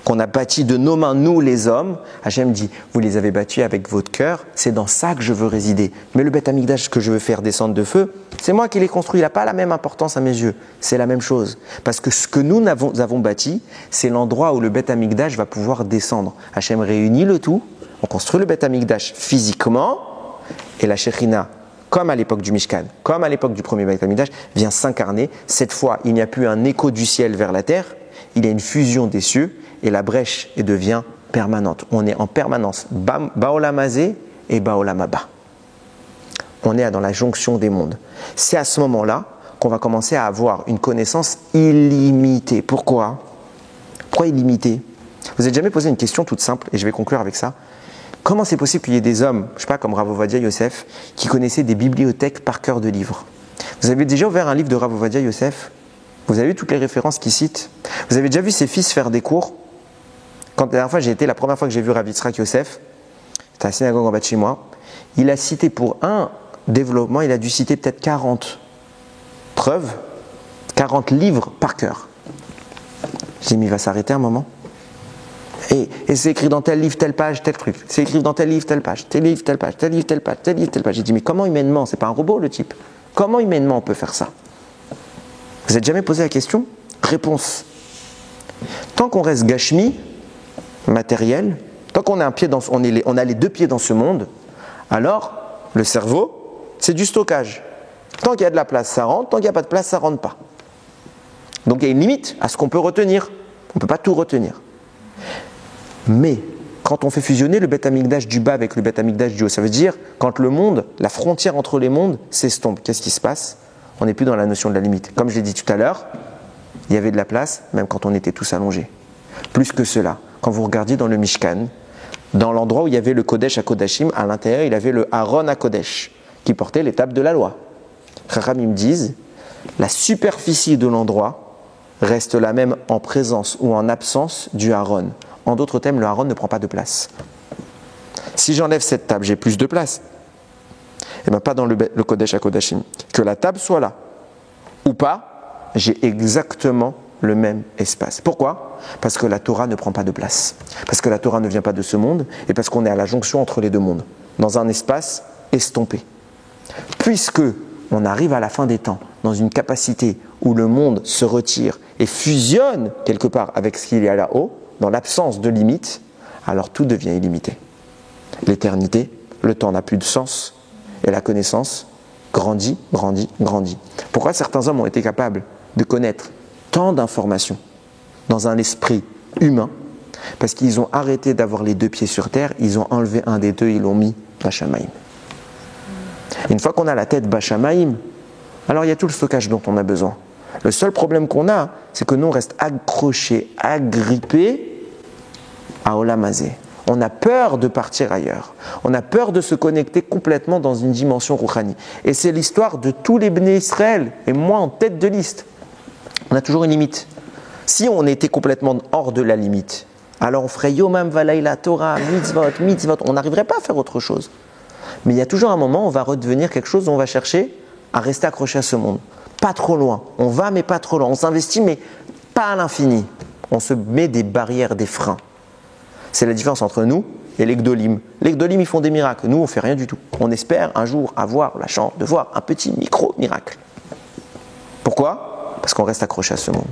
qu'on a bâties de nos mains, nous les hommes, Hachem dit, vous les avez bâties avec votre cœur, c'est dans ça que je veux résider. Mais le Bet Hamikdash que je veux faire descendre de feu, c'est moi qui l'ai construit, il n'a pas la même importance à mes yeux. C'est la même chose. Parce que ce que nous avons bâti, c'est l'endroit où le Bet Hamikdash va pouvoir descendre. Hachem réunit le tout, on construit le Bet Hamikdash physiquement, et la Shekhinah, comme à l'époque du Mishkan, comme à l'époque du premier Bet Hamikdash, vient s'incarner. Cette fois, il n'y a plus un écho du ciel vers la terre, il y a une fusion des cieux, et la brèche devient permanente. On est en permanence Baolam Hazé et Baolam Haba. On est dans la jonction des mondes. C'est à ce moment-là qu'on va commencer à avoir une connaissance illimitée. Pourquoi? Pourquoi illimitée? Vous avez jamais posé une question toute simple, et je vais conclure avec ça. Comment c'est possible qu'il y ait des hommes, je ne sais pas, comme Rav Ovadia Yosef, qui connaissaient des bibliothèques par cœur de livres? Vous avez déjà ouvert un livre de Rav Ovadia Yosef? Vous avez vu toutes les références qu'il cite? Vous avez déjà vu ses fils faire des cours? La première fois que j'ai vu Rav Yitzhak Yosef, c'était à la synagogue en bas de chez moi, il a cité pour un développement, il a dû citer peut-être 40 preuves, 40 livres par cœur. J'ai dit, mais il va s'arrêter un moment. Et c'est écrit dans tel livre, telle page, tel truc. C'est écrit dans tel livre, telle page, tel livre, telle page, tel livre, telle page, tel livre, telle page. J'ai dit, mais comment humainement, c'est pas un robot le type? Comment humainement on peut faire ça? Vous n'êtes jamais posé la question? Réponse. Tant qu'on reste gashmi, matériel, tant qu'on a un pied on a les deux pieds dans ce monde, alors le cerveau, c'est du stockage. Tant qu'il y a de la place, ça rentre. Tant qu'il n'y a pas de place, ça ne rentre pas. Donc il y a une limite à ce qu'on peut retenir. On ne peut pas tout retenir. Mais quand on fait fusionner le Beth Amikdash du bas avec le Beth Amikdash du haut, ça veut dire quand le monde, la frontière entre les mondes s'estompe, qu'est-ce qui se passe? On n'est plus dans la notion de la limite. Comme je l'ai dit tout à l'heure, il y avait de la place, même quand on était tous allongés. Plus que cela, quand vous regardiez dans le Mishkan, dans l'endroit où il y avait le Kodesh à Kodashim, à l'intérieur, il y avait le Aaron à Kodesh, qui portait les tables de la loi. Chachamim disent, la superficie de l'endroit reste la même en présence ou en absence du Aaron. En d'autres termes, le Aaron ne prend pas de place. Si j'enlève cette table, j'ai plus de place. Et bien pas dans le Kodesh à Kodashim. Que la table soit là ou pas, j'ai exactement le même espace. Pourquoi? Parce que la Torah ne prend pas de place. Parce que la Torah ne vient pas de ce monde et parce qu'on est à la jonction entre les deux mondes, dans un espace estompé. Puisque on arrive à la fin des temps, dans une capacité où le monde se retire et fusionne quelque part avec ce qu'il y a là-haut, dans l'absence de limite, alors tout devient illimité. L'éternité, le temps n'a plus de sens et la connaissance grandit, grandit, grandit. Pourquoi certains hommes ont été capables de connaître tant d'informations dans un esprit humain? Parce qu'ils ont arrêté d'avoir les deux pieds sur terre, ils ont enlevé un des deux, ils l'ont mis Bashamaïm. Une fois qu'on a la tête Bashamaïm, alors il y a tout le stockage dont on a besoin. Le seul problème qu'on a, c'est que nous on reste accrochés, agrippés à Olam Hazé. On a peur de partir ailleurs. On a peur de se connecter complètement dans une dimension rouchani. Et c'est l'histoire de tous les Bnei Israël, et moi en tête de liste. On a toujours une limite. Si on était complètement hors de la limite, alors on ferait Yomam Valayla, Torah, Mitzvot, Mitzvot, on n'arriverait pas à faire autre chose. Mais il y a toujours un moment où on va redevenir quelque chose où on va chercher à rester accroché à ce monde. Pas trop loin. On va, mais pas trop loin. On s'investit, mais pas à l'infini. On se met des barrières, des freins. C'est la différence entre nous et les Gdolim. Les Gdolim, ils font des miracles. Nous, on ne fait rien du tout. On espère un jour avoir la chance de voir un petit micro-miracle. Pourquoi? Parce qu'on reste accroché à ce monde.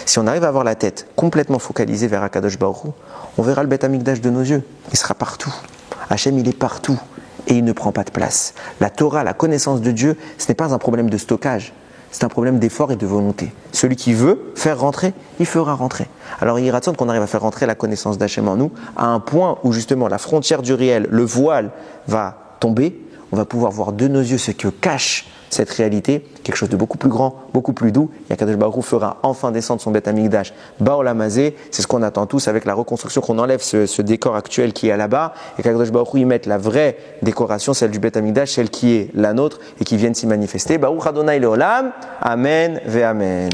Si on arrive à avoir la tête complètement focalisée vers Akadosh Baruch Hu, on verra le Beth Amikdash de nos yeux. Il sera partout. Hachem, il est partout. Et il ne prend pas de place. La Torah, la connaissance de Dieu, ce n'est pas un problème de stockage. C'est un problème d'effort et de volonté. Celui qui veut faire rentrer, il fera rentrer. Alors il rattrape qu'on arrive à faire rentrer la connaissance d'Hachem en nous, à un point où justement la frontière du réel, le voile, va tomber. On va pouvoir voir de nos yeux ce que cache cette réalité, quelque chose de beaucoup plus grand, beaucoup plus doux. Et Akadosh Baruch Hu fera enfin descendre son Beth Amikdash Ba'olam Hazé. C'est ce qu'on attend tous avec la reconstruction, qu'on enlève ce décor actuel qui est là-bas et qu'Akadosh Baruch Hu y mette la vraie décoration, celle du Beth Amikdash, celle qui est la nôtre et qui vienne s'y manifester. Baruch Adonai Leolam. Amen ve Amen.